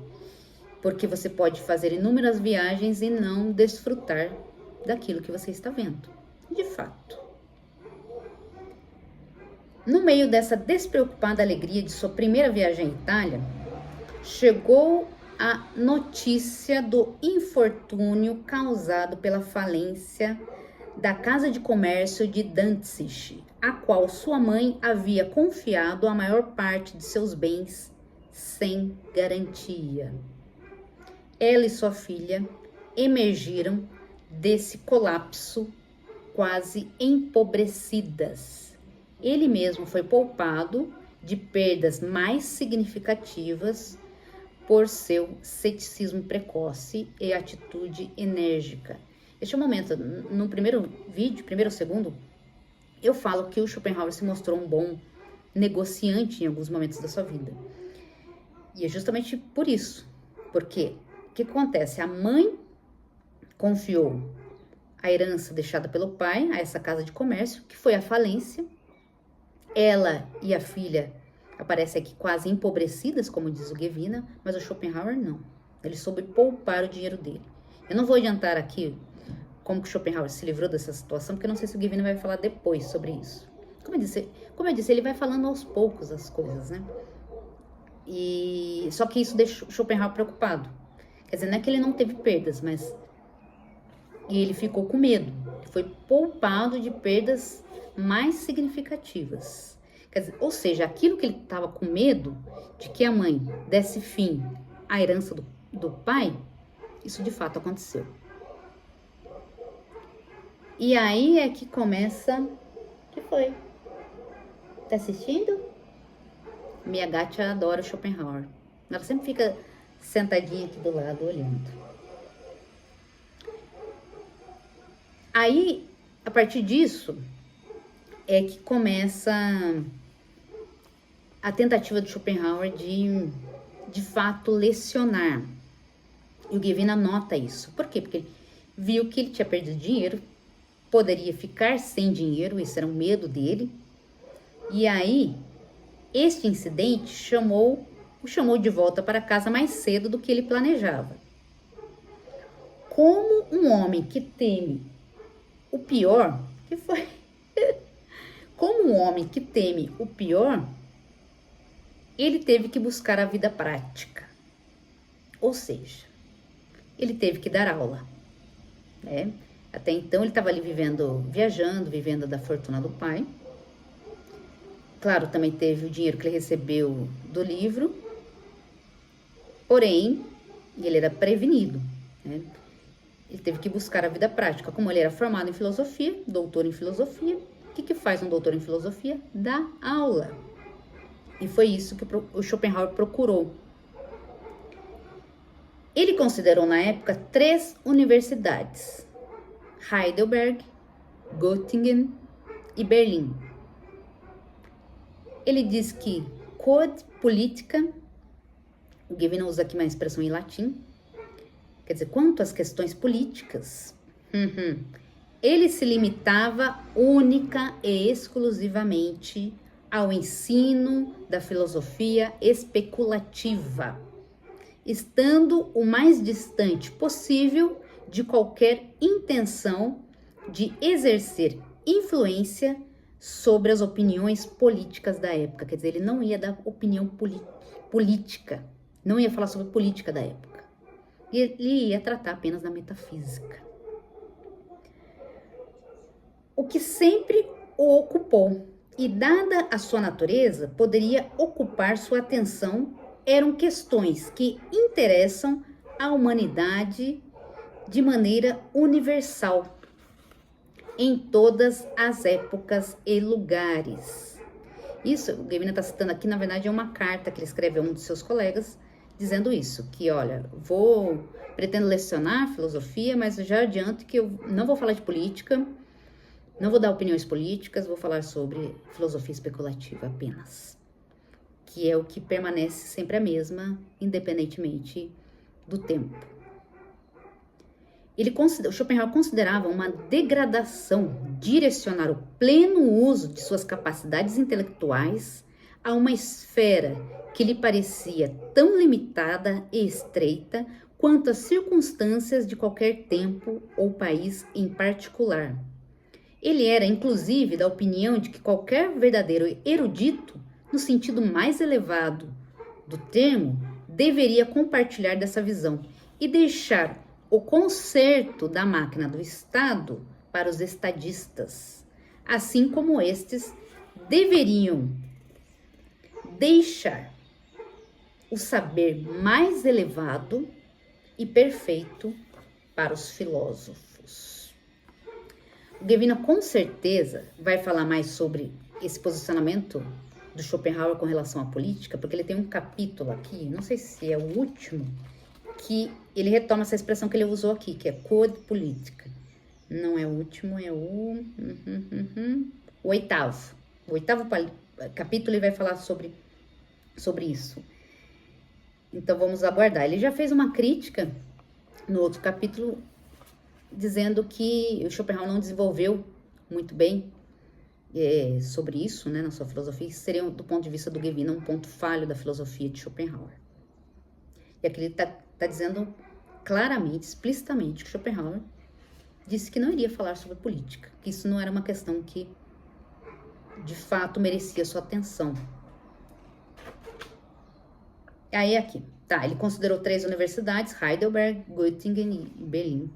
Porque você pode fazer inúmeras viagens e não desfrutar daquilo que você está vendo. De fato. No meio dessa despreocupada alegria de sua primeira viagem à Itália, chegou a notícia do infortúnio causado pela falência da Casa de Comércio de Danzig, a qual sua mãe havia confiado a maior parte de seus bens sem garantia. Ela e sua filha emergiram desse colapso quase empobrecidas. Ele mesmo foi poupado de perdas mais significativas por seu ceticismo precoce e atitude enérgica. Este é o momento, no primeiro vídeo, primeiro ou segundo, eu falo que o Schopenhauer se mostrou um bom negociante em alguns momentos da sua vida. E é justamente por isso, porque o que acontece? A mãe confiou a herança deixada pelo pai a essa casa de comércio, que foi à falência. Ela e a filha aparecem aqui quase empobrecidas, como diz o Guevina, mas o Schopenhauer não. Ele soube poupar o dinheiro dele. Eu não vou adiantar aqui como que o Schopenhauer se livrou dessa situação, porque eu não sei se o Guevina vai falar depois sobre isso. Como eu disse, ele vai falando aos poucos as coisas, né? E só que isso deixa o Schopenhauer preocupado. Quer dizer, não é que ele não teve perdas, mas e ele ficou com medo. Foi poupado de perdas mais significativas. Quer dizer, ou seja, aquilo que ele estava com medo de que a mãe desse fim à herança do pai, isso de fato aconteceu. E aí é que começa... O que foi? Tá assistindo? Minha gata adora o Schopenhauer. Ela sempre fica sentadinha aqui do lado, olhando. Aí, a partir disso, é que começa a tentativa do Schopenhauer de fato, lecionar. E o Gevin anota isso. Por quê? Porque ele viu que ele tinha perdido dinheiro, poderia ficar sem dinheiro, esse era um medo dele. E aí, este incidente o chamou de volta para casa mais cedo do que ele planejava. Como um homem que teme o pior, que foi? Como um homem que teme o pior, ele teve que buscar a vida prática. Ou seja, ele teve que dar aula, né? Até então ele estava ali viajando, vivendo da fortuna do pai. Claro, também teve o dinheiro que ele recebeu do livro, porém, ele era prevenido, né? Ele teve que buscar a vida prática. Como ele era formado em filosofia, doutor em filosofia, o que faz um doutor em filosofia? Dá aula. E foi isso que o Schopenhauer procurou. Ele considerou na época 3 universidades: Heidelberg, Göttingen e Berlim. Ele diz que quod politica, o Gevin usa aqui uma expressão em latim, quer dizer, quanto às questões políticas, ele se limitava única e exclusivamente ao ensino da filosofia especulativa, estando o mais distante possível de qualquer intenção de exercer influência sobre as opiniões políticas da época. Quer dizer, ele não ia dar opinião política, não ia falar sobre política da época. Ele ia tratar apenas da metafísica. O que sempre o ocupou, e dada a sua natureza, poderia ocupar sua atenção, eram questões que interessam a humanidade de maneira universal, em todas as épocas e lugares. Isso, o Gevin está citando aqui, na verdade, é uma carta que ele escreve a um dos seus colegas, dizendo isso, que olha, pretendo lecionar filosofia, mas já adianto que eu não vou falar de política, não vou dar opiniões políticas, vou falar sobre filosofia especulativa apenas, que é o que permanece sempre a mesma, independentemente do tempo. O Schopenhauer considerava uma degradação direcionar o pleno uso de suas capacidades intelectuais a uma esfera que lhe parecia tão limitada e estreita quanto as circunstâncias de qualquer tempo ou país em particular. Ele era, inclusive, da opinião de que qualquer verdadeiro erudito, no sentido mais elevado do termo, deveria compartilhar dessa visão e deixar o conserto da máquina do Estado para os estadistas, assim como estes deveriam deixar o saber mais elevado e perfeito para os filósofos. O Gevin com certeza vai falar mais sobre esse posicionamento do Schopenhauer com relação à política, porque ele tem um capítulo aqui, não sei se é o último, que ele retoma essa expressão que ele usou aqui, que é quod politica. Não é o último, é o oitavo. O oitavo capítulo ele vai falar sobre isso. Então vamos aguardar. Ele já fez uma crítica no outro capítulo, dizendo que o Schopenhauer não desenvolveu muito bem sobre isso, né, na sua filosofia. Isso seria, do ponto de vista do Gevin, um ponto falho da filosofia de Schopenhauer. E aqui ele está dizendo claramente, explicitamente, que Schopenhauer disse que não iria falar sobre política, que isso não era uma questão que, de fato, merecia sua atenção. Aí aqui, tá, ele considerou 3 universidades, Heidelberg, Göttingen e Berlim.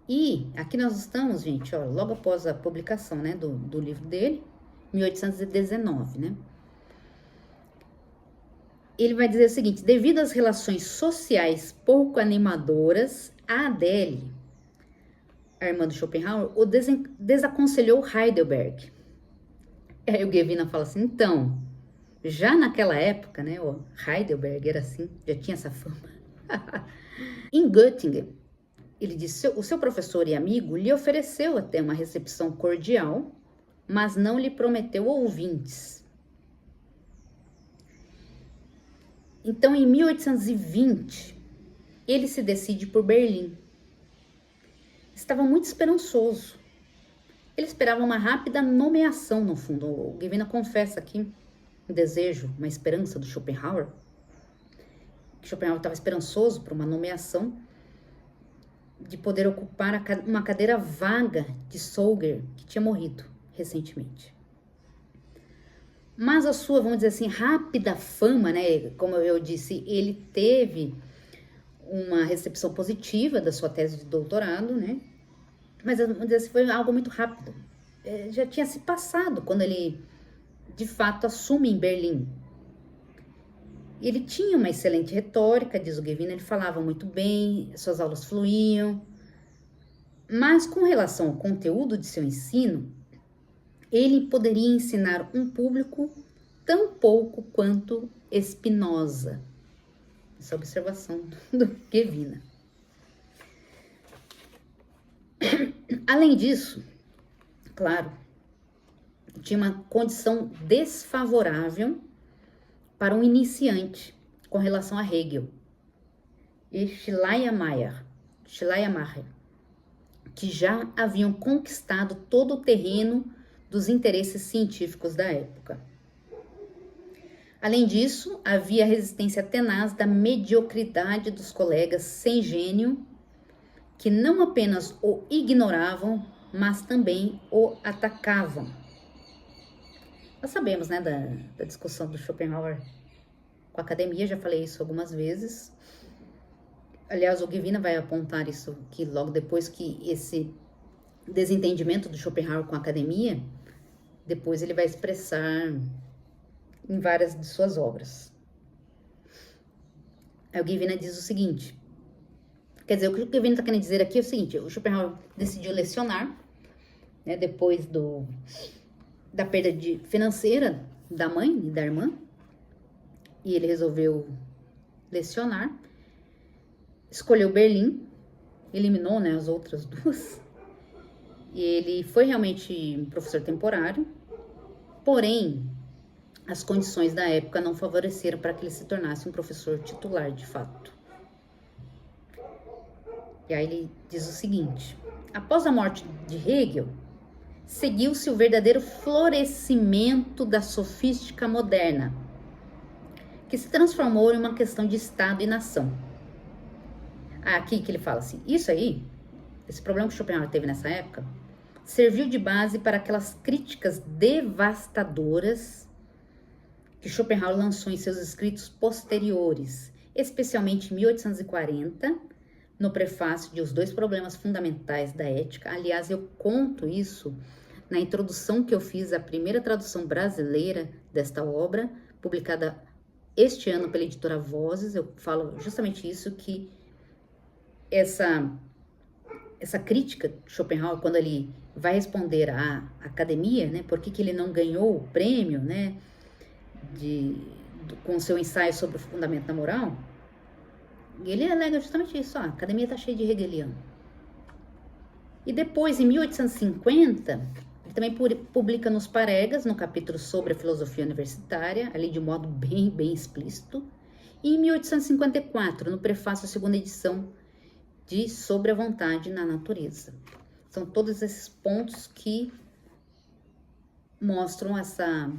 E aqui nós estamos, gente, ó, logo após a publicação, né, do livro dele, 1819, né? ele vai dizer o seguinte: devido às relações sociais pouco animadoras, a Adele, a irmã do Schopenhauer, o desaconselhou Heidelberg. E aí o Gevina fala assim, então, já naquela época, né, o Heidelberg era assim, já tinha essa fama. Em Göttingen, ele disse, o seu professor e amigo lhe ofereceu até uma recepção cordial, mas não lhe prometeu ouvintes. Então, em 1820, ele se decide por Berlim. Estava muito esperançoso. Ele esperava uma rápida nomeação, no fundo. O Gevina confessa aqui um desejo, uma esperança do Schopenhauer. Schopenhauer estava esperançoso por uma nomeação de poder ocupar uma cadeira vaga de Solger, que tinha morrido recentemente. Mas a sua, vamos dizer assim, rápida fama, né? Como eu disse, ele teve uma recepção positiva da sua tese de doutorado, né? Mas, vamos dizer assim, foi algo muito rápido. Já tinha se passado quando ele, de fato, assume em Berlim. Ele tinha uma excelente retórica, diz o Gevina, ele falava muito bem, suas aulas fluíam. Mas, com relação ao conteúdo de seu ensino, ele poderia ensinar um público tão pouco quanto Spinoza. Essa observação do Gevina. Além disso, claro, tinha uma condição desfavorável para um iniciante com relação a Hegel e Schleiermacher, que já haviam conquistado todo o terreno dos interesses científicos da época. Além disso, havia a resistência tenaz da mediocridade dos colegas sem gênio, que não apenas o ignoravam, mas também o atacavam. Nós sabemos, né, da discussão do Schopenhauer com a academia, já falei isso algumas vezes. Aliás, o Gevina vai apontar isso que logo depois que esse desentendimento do Schopenhauer com a academia, depois ele vai expressar em várias de suas obras. Aí o Gevina diz o seguinte, quer dizer, o que o Gevina está querendo dizer aqui é o seguinte, o Schopenhauer decidiu lecionar, né, depois da perda financeira da mãe e da irmã, e ele resolveu lecionar, escolheu Berlim, eliminou, né, as outras duas, e ele foi realmente um professor temporário, porém, as condições da época não favoreceram para que ele se tornasse um professor titular, de fato. E aí ele diz o seguinte, após a morte de Hegel, seguiu-se o verdadeiro florescimento da sofística moderna, que se transformou em uma questão de Estado e nação. Aqui que ele fala assim, isso aí, esse problema que Schopenhauer teve nessa época, serviu de base para aquelas críticas devastadoras que Schopenhauer lançou em seus escritos posteriores, especialmente em 1840, no prefácio de Os Dois Problemas Fundamentais da Ética. Aliás, eu conto isso na introdução que eu fiz à primeira tradução brasileira desta obra, publicada este ano pela editora Vozes. Eu falo justamente isso, que essa crítica de Schopenhauer, quando ele vai responder à academia, né, por que ele não ganhou o prêmio, né, com seu ensaio sobre o fundamento da moral, ele alega justamente isso, a academia está cheia de hegeliano. E depois, em 1850, ele também publica nos Paregas, no capítulo sobre a filosofia universitária, ali de um modo bem explícito, e em 1854, no prefácio à segunda edição de Sobre a Vontade na Natureza. São todos esses pontos que mostram essa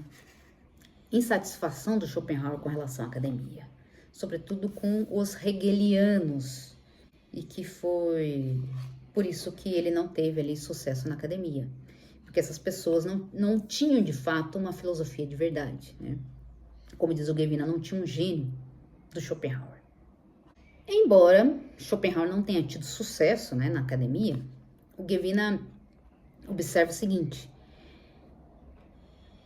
insatisfação do Schopenhauer com relação à academia, sobretudo com os hegelianos, e que foi por isso que ele não teve ali sucesso na academia, porque essas pessoas não tinham de fato uma filosofia de verdade, né? Como diz o Gevina, não tinha um gênio do Schopenhauer. Embora Schopenhauer não tenha tido sucesso, né, na academia, o Gevina observa o seguinte,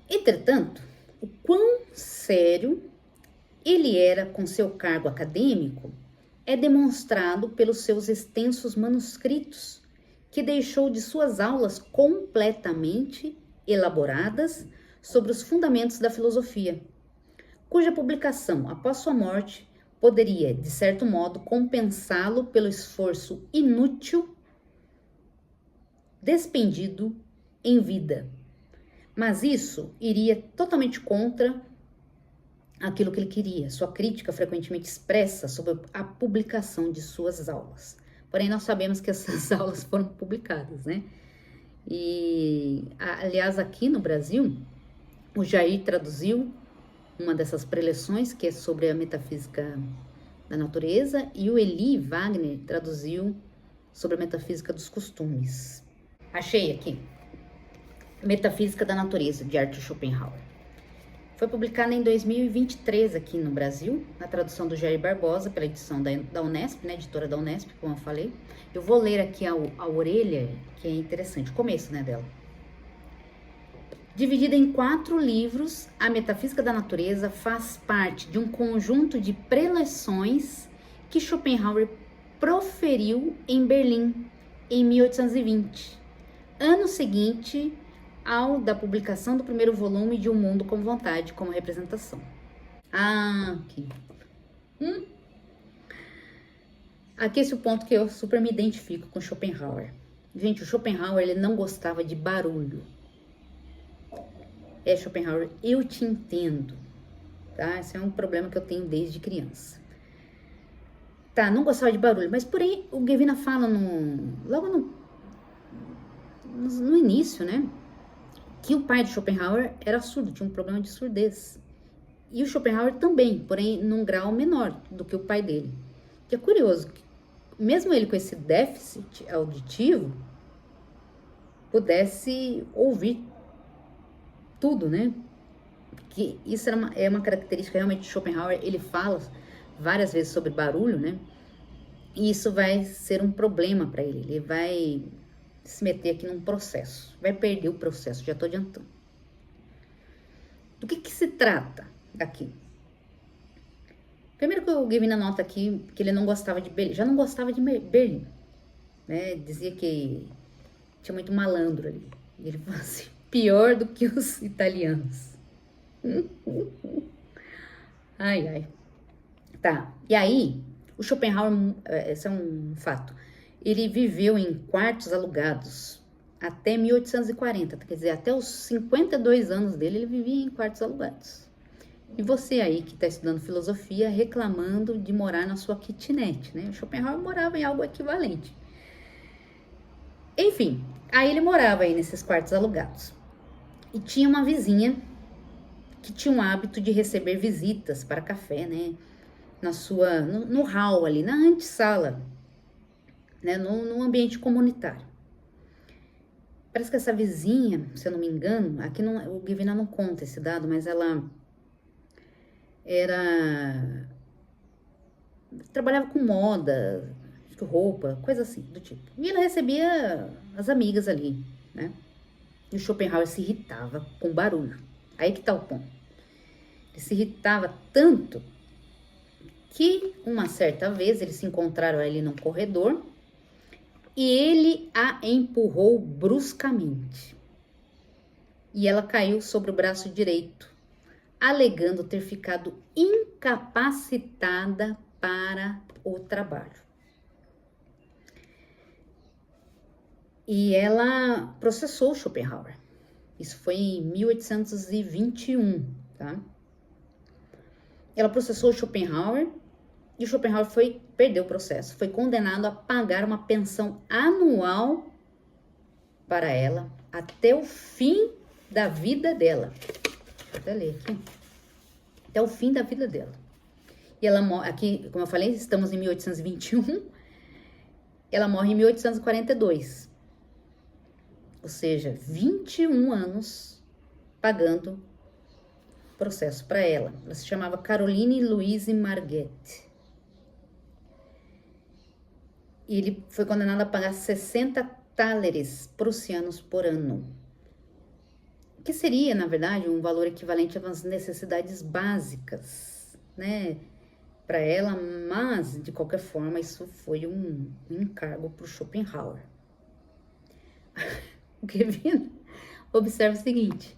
entretanto, o quão sério ele era, com seu cargo acadêmico, é demonstrado pelos seus extensos manuscritos, que deixou de suas aulas completamente elaboradas sobre os fundamentos da filosofia, cuja publicação após sua morte poderia, de certo modo, compensá-lo pelo esforço inútil despendido em vida. Mas isso iria totalmente contra aquilo que ele queria, sua crítica frequentemente expressa sobre a publicação de suas aulas. Porém, nós sabemos que essas aulas foram publicadas, né? E, aliás, aqui no Brasil, o Jair traduziu uma dessas preleções, que é sobre a metafísica da natureza, e o Eli Wagner traduziu sobre a metafísica dos costumes. Achei aqui, Metafísica da Natureza, de Arthur Schopenhauer. Foi publicada em 2023 aqui no Brasil, na tradução do Jair Barbosa, pela edição da Unesp, né, editora da Unesp, como eu falei. Eu vou ler aqui a orelha, que é interessante, o começo, né, dela. Dividida em 4 livros, a Metafísica da Natureza faz parte de um conjunto de preleções que Schopenhauer proferiu em Berlim em 1820, ano seguinte ao da publicação do primeiro volume de Um Mundo com Vontade como Representação. Aqui. Aqui esse é o ponto que eu super me identifico com Schopenhauer. Gente, o Schopenhauer, ele não gostava de barulho. Schopenhauer, eu te entendo, tá? Esse é um problema que eu tenho desde criança. Tá, não gostava de barulho, mas porém o Gevina fala logo no início, né? Que o pai de Schopenhauer era surdo, tinha um problema de surdez. E o Schopenhauer também, porém num grau menor do que o pai dele. Que é curioso, que mesmo ele com esse déficit auditivo, pudesse ouvir tudo, né? Que isso é uma característica realmente de Schopenhauer. Ele fala várias vezes sobre barulho, né? E isso vai ser um problema para ele. Ele vai se meter aqui num processo. Vai perder o processo, já tô adiantando. Do que se trata aqui? Primeiro que o Gevina nota aqui que ele não gostava de Berlim. Já não gostava de Berlim, né? Dizia que tinha muito malandro ali. E ele falou assim, pior do que os italianos. Ai, ai. Tá, e aí, o Schopenhauer, esse é um fato, ele viveu em quartos alugados até 1840, quer dizer, até os 52 anos dele, ele vivia em quartos alugados. E você aí que está estudando filosofia, reclamando de morar na sua kitnet, né? O Schopenhauer morava em algo equivalente. Enfim, aí ele morava aí nesses quartos alugados. E tinha uma vizinha que tinha o hábito de receber visitas para café, né? No hall ali, na antessala, né? No ambiente comunitário. Parece que essa vizinha, se eu não me engano, aqui o Gevina não conta esse dado, mas ela trabalhava com moda, roupa, coisa assim, do tipo. E ela recebia as amigas ali, né? E o Schopenhauer se irritava com barulho. Aí que tá o ponto. Ele se irritava tanto que uma certa vez eles se encontraram ali num corredor e ele a empurrou bruscamente. E ela caiu sobre o braço direito, alegando ter ficado incapacitada para o trabalho. E ela processou Schopenhauer. Isso foi em 1821, tá? Ela processou Schopenhauer e o Schopenhauer perdeu o processo. Foi condenado a pagar uma pensão anual para ela até o fim da vida dela. Deixa eu até ler aqui. Até o fim da vida dela. E ela morre, aqui, como eu falei, estamos em 1821. Ela morre em 1842. Ou seja, 21 anos pagando processo para ela. Ela se chamava Caroline Louise Marguet. E ele foi condenado a pagar 60 thalers prussianos por ano. Que seria, na verdade, um valor equivalente às necessidades básicas né, para ela, mas de qualquer forma isso foi um encargo para o Schopenhauer. O Kevin observa o seguinte: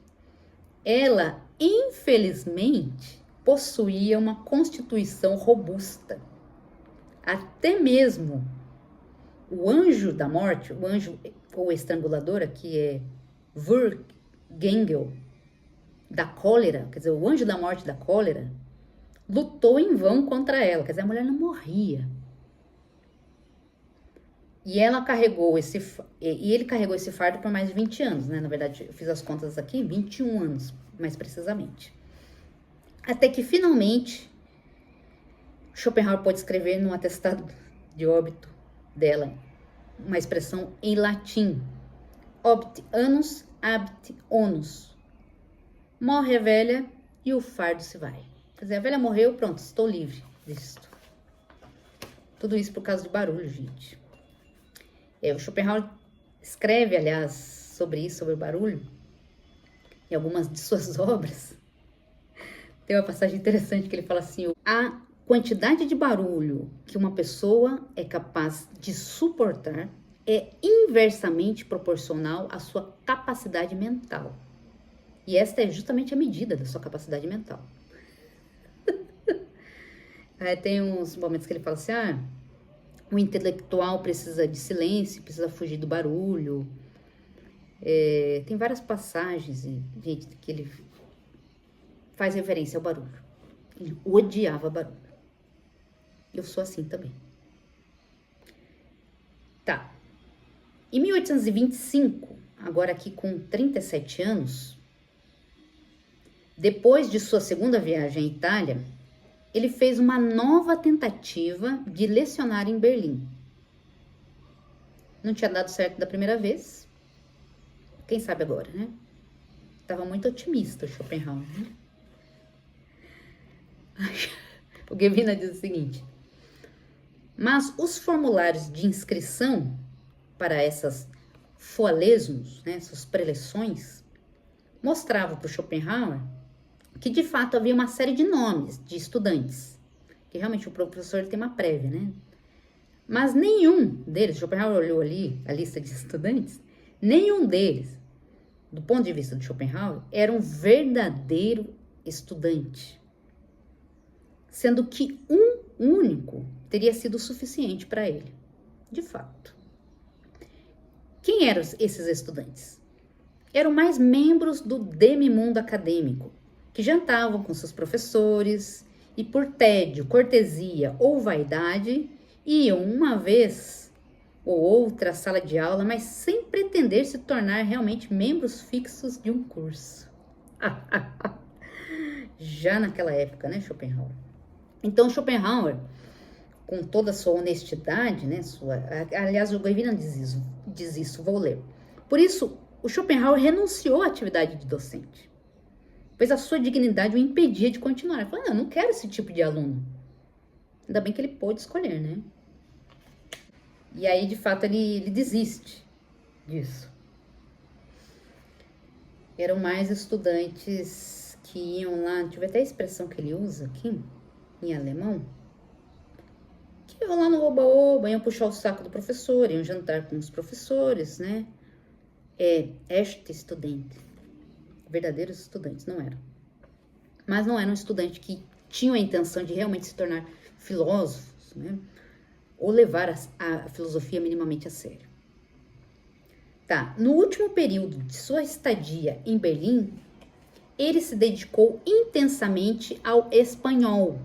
ela, infelizmente, possuía uma constituição robusta. Até mesmo o anjo da morte, o anjo ou estranguladora, que é Würgengel, da cólera, quer dizer, o anjo da morte da cólera, lutou em vão contra ela, quer dizer, a mulher não morria. E ela carregou ele carregou esse fardo por mais de 20 anos, né? Na verdade, eu fiz as contas aqui, 21 anos, mais precisamente. Até que, finalmente, Schopenhauer pôde escrever no atestado de óbito dela uma expressão em latim: Obit annus, habit onus. Morre a velha e o fardo se vai. Quer dizer, a velha morreu, pronto, estou livre disto. Tudo isso por causa de barulho, gente. O Schopenhauer escreve, aliás, sobre isso, sobre o barulho, em algumas de suas obras. Tem uma passagem interessante que ele fala assim: a quantidade de barulho que uma pessoa é capaz de suportar é inversamente proporcional à sua capacidade mental. E esta é justamente a medida da sua capacidade mental. Aí tem uns momentos que ele fala assim: o intelectual precisa de silêncio, precisa fugir do barulho. Tem várias passagens, gente, que ele faz referência ao barulho. Ele odiava barulho. Eu sou assim também. Tá. Em 1825, agora aqui com 37 anos, depois de sua segunda viagem à Itália, ele fez uma nova tentativa de lecionar em Berlim. Não tinha dado certo da primeira vez. Quem sabe agora, né? Tava muito otimista o Schopenhauer, né? O Gevina diz o seguinte: mas os formulários de inscrição para essas foalesmos, né, essas preleções, mostravam para o Schopenhauer que de fato havia uma série de nomes de estudantes, que realmente o professor tem uma prévia, né? Mas nenhum deles, Schopenhauer olhou ali a lista de estudantes, nenhum deles, do ponto de vista de Schopenhauer, era um verdadeiro estudante, sendo que um único teria sido suficiente para ele, de fato. Quem eram esses estudantes? Eram mais membros do demimundo acadêmico, que jantavam com seus professores e por tédio, cortesia ou vaidade, iam uma vez ou outra à sala de aula, mas sem pretender se tornar realmente membros fixos de um curso. Já naquela época, né, Schopenhauer? Então, Schopenhauer, com toda a sua honestidade, né, aliás, o Gevina diz isso, vou ler. Por isso, o Schopenhauer renunciou à atividade de docente, pois a sua dignidade o impedia de continuar. Ele falou: não, eu não quero esse tipo de aluno. Ainda bem que ele pôde escolher, né? E aí, de fato, ele desiste disso. Eram mais estudantes que iam lá, deixa eu ver até a expressão que ele usa aqui, em alemão, que iam lá no oba-oba, iam puxar o saco do professor, iam jantar com os professores, né? Este estudante. Verdadeiros estudantes, não eram. Mas não eram estudantes que tinham a intenção de realmente se tornar filósofos, né? Ou levar a filosofia minimamente a sério. Tá, no último período de sua estadia em Berlim, ele se dedicou intensamente ao espanhol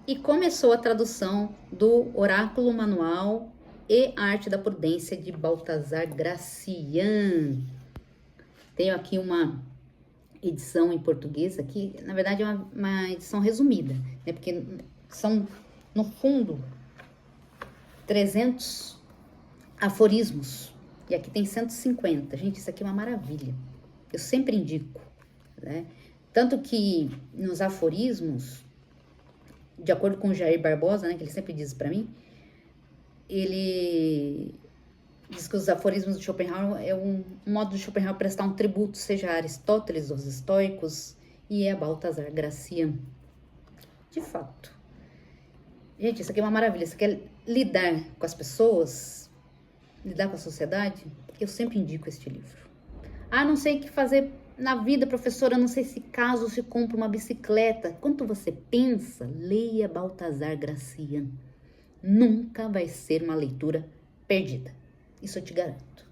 e começou a tradução do Oráculo Manual e Arte da Prudência de Baltasar Gracian. Tenho aqui uma edição em português aqui, na verdade é uma edição resumida, né? Porque são, no fundo, 300 aforismos, e aqui tem 150. Gente, isso aqui é uma maravilha. Eu sempre indico, né? Tanto que nos aforismos, de acordo com o Jair Barbosa, né, que ele sempre diz para mim, ele diz que os aforismos do Schopenhauer é um modo de Schopenhauer prestar um tributo, seja a Aristóteles, os estoicos, e a Baltasar Gracian. De fato. Gente, isso aqui é uma maravilha. Você quer lidar com as pessoas, lidar com a sociedade? Eu sempre indico este livro. Ah, não sei o que fazer na vida, professora, não sei se caso se compra uma bicicleta. Quando você pensa, leia Baltazar Gracian. Nunca vai ser uma leitura perdida. Isso eu te garanto.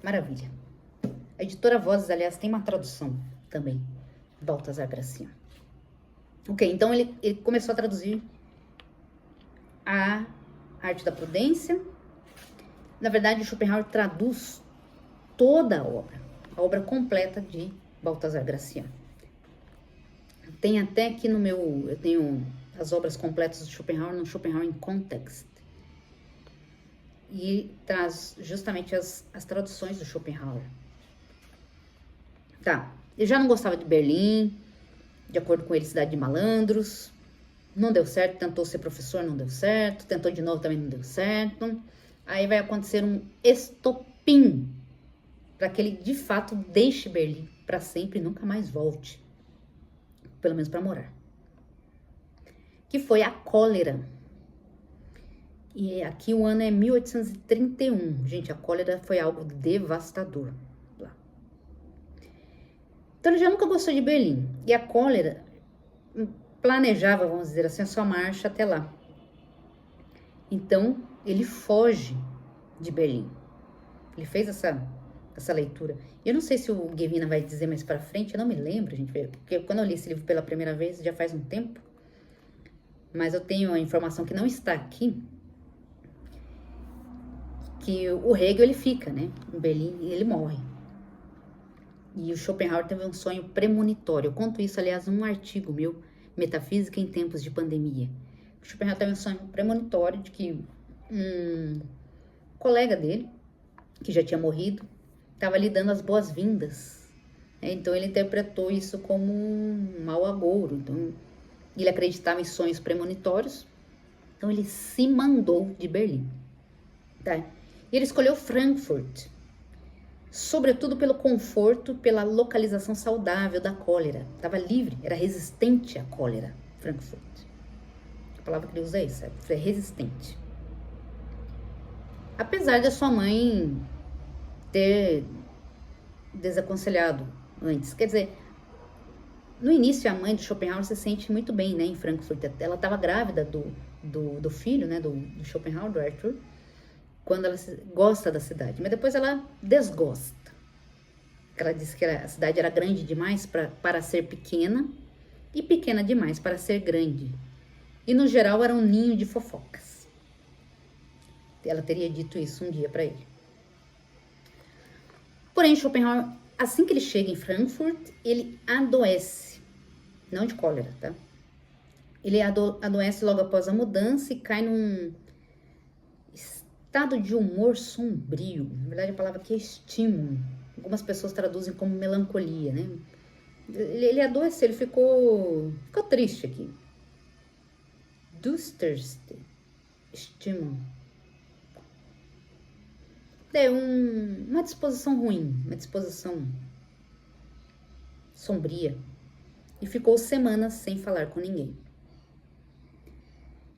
Maravilha. A editora Vozes, aliás, tem uma tradução também, Baltazar Gracian. Ok, então ele começou a traduzir a Arte da Prudência. Na verdade, Schopenhauer traduz toda a obra completa de Baltazar Gracian. Tem até aqui no meu, eu tenho as obras completas de Schopenhauer no Schopenhauer in Context. E traz justamente as traduções do Schopenhauer. Tá, eu já não gostava de Berlim, de acordo com ele, cidade de malandros. Não deu certo, tentou ser professor, não deu certo. Tentou de novo, também não deu certo. Aí vai acontecer um estopim para que ele, de fato, deixe Berlim para sempre e nunca mais volte. Pelo menos para morar. Que foi a cólera. E aqui o ano é 1831. Gente, a cólera foi algo devastador lá. Então ele já nunca gostou de Berlim. E a cólera planejava, vamos dizer assim, a sua marcha até lá. Então ele foge de Berlim. Ele fez essa leitura. Eu não sei se o Guevina vai dizer mais pra frente, eu não me lembro, gente, porque quando eu li esse livro pela primeira vez, já faz um tempo, mas eu tenho a informação que não está aqui, que o Hegel, ele fica, né, em Berlim, e ele morre. E o Schopenhauer teve um sonho premonitório. Eu conto isso, aliás, num artigo meu, Metafísica em Tempos de Pandemia. O Schopenhauer teve um sonho premonitório de que um colega dele, que já tinha morrido, estava lhe dando as boas-vindas. Então ele interpretou isso como um mau agouro. Então ele acreditava em sonhos premonitórios. Então ele se mandou de Berlim. Tá? E ele escolheu Frankfurt, sobretudo pelo conforto, pela localização saudável da cólera. Estava livre, era resistente à cólera, Frankfurt. A palavra que ele usa é isso, é resistente. Apesar da sua mãe ter desaconselhado antes. Quer dizer, no início a mãe de Schopenhauer se sente muito bem, né, em Frankfurt. Ela estava grávida do filho, né, do Schopenhauer, do Arthur, quando ela gosta da cidade. Mas depois ela desgosta. Ela disse que a cidade era grande demais para ser pequena e pequena demais para ser grande. E no geral era um ninho de fofocas. Ela teria dito isso um dia para ele. Porém, Schopenhauer, assim que ele chega em Frankfurt, ele adoece. Não de cólera, tá? Ele adoece logo após a mudança e cai num estado de humor sombrio. Na verdade, a palavra aqui é estímulo. Algumas pessoas traduzem como melancolia, né? Ele adoeceu, ele ficou triste aqui. Dusterste. Estímulo. É uma disposição ruim, uma disposição sombria. E ficou semanas sem falar com ninguém.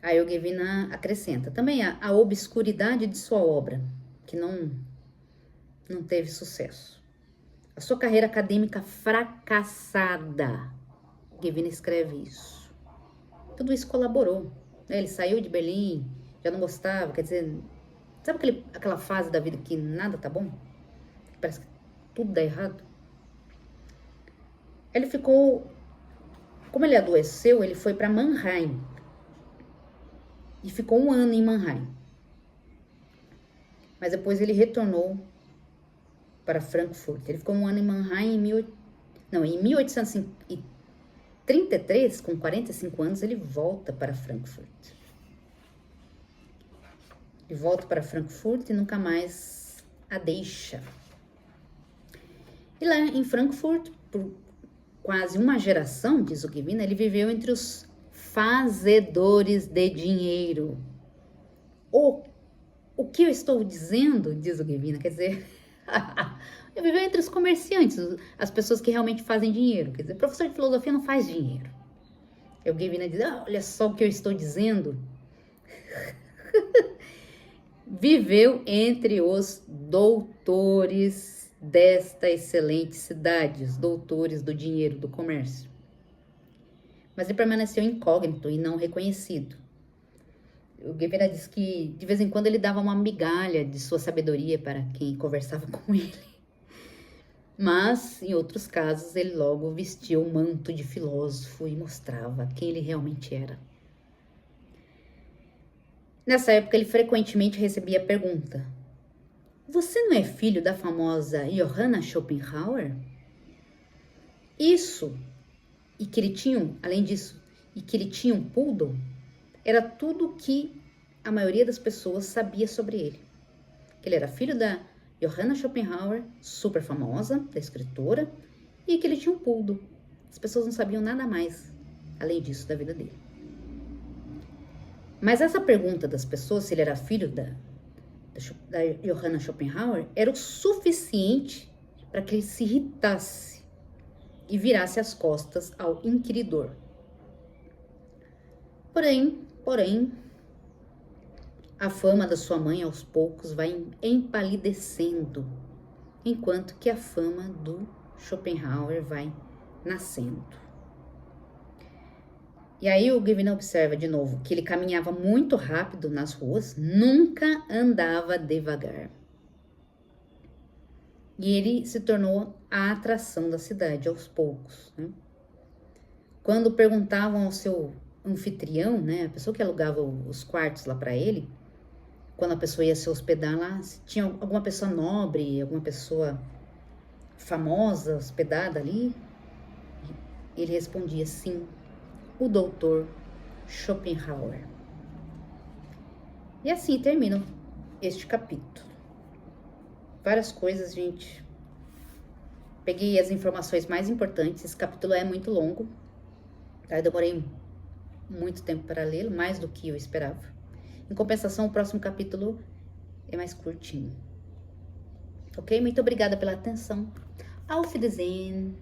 Aí o Guevina acrescenta também a obscuridade de sua obra, que não teve sucesso. A sua carreira acadêmica fracassada. Guevina escreve isso. Tudo isso colaborou. Ele saiu de Berlim, já não gostava, quer dizer... Sabe aquela fase da vida que nada tá bom? Parece que tudo dá errado. Ele ficou... Como ele adoeceu, ele foi para Mannheim. E ficou 1 ano em Mannheim. Mas depois ele retornou para Frankfurt. Ele ficou 1 ano em Mannheim em 1833, com 45 anos, ele volta para Frankfurt. Ele volta para Frankfurt e nunca mais a deixa. E lá em Frankfurt, por quase uma geração, diz o Guevina, ele viveu entre os fazedores de dinheiro. O que eu estou dizendo, diz o Guevina, quer dizer, ele viveu entre os comerciantes, as pessoas que realmente fazem dinheiro. Quer dizer, professor de filosofia não faz dinheiro. E o Gavina diz, olha só o que eu estou dizendo. Viveu entre os doutores desta excelente cidade, os doutores do dinheiro, do comércio. Mas ele permaneceu incógnito e não reconhecido. O Gavina diz que de vez em quando ele dava uma migalha de sua sabedoria para quem conversava com ele. Mas, em outros casos, ele logo vestia o manto de filósofo e mostrava quem ele realmente era. Nessa época, ele frequentemente recebia a pergunta: você não é filho da famosa Johanna Schopenhauer? Isso, e que ele tinha, além disso, e que ele tinha um poodle, era tudo o que a maioria das pessoas sabia sobre ele. Que ele era filho da Johanna Schopenhauer, super famosa, da escritora, e que ele tinha um poodle. As pessoas não sabiam nada mais, além disso, da vida dele. Mas essa pergunta das pessoas, se ele era filho da Johanna Schopenhauer, era o suficiente para que ele se irritasse e virasse as costas ao inquiridor. Porém, a fama da sua mãe aos poucos vai empalidecendo, enquanto que a fama do Schopenhauer vai nascendo. E aí o Gavina observa de novo que ele caminhava muito rápido nas ruas, nunca andava devagar. E ele se tornou a atração da cidade aos poucos, né? Quando perguntavam ao seu anfitrião, né, a pessoa que alugava os quartos lá para ele, quando a pessoa ia se hospedar lá, se tinha alguma pessoa nobre, alguma pessoa famosa hospedada ali, ele respondia sim, o doutor Schopenhauer. E assim termina este capítulo. Várias coisas, gente. Peguei as informações mais importantes. Esse capítulo é muito longo, tá? Eu demorei muito tempo para lê-lo, mais do que eu esperava. Em compensação, o próximo capítulo é mais curtinho. Ok? Muito obrigada pela atenção. Auf Wiedersehen!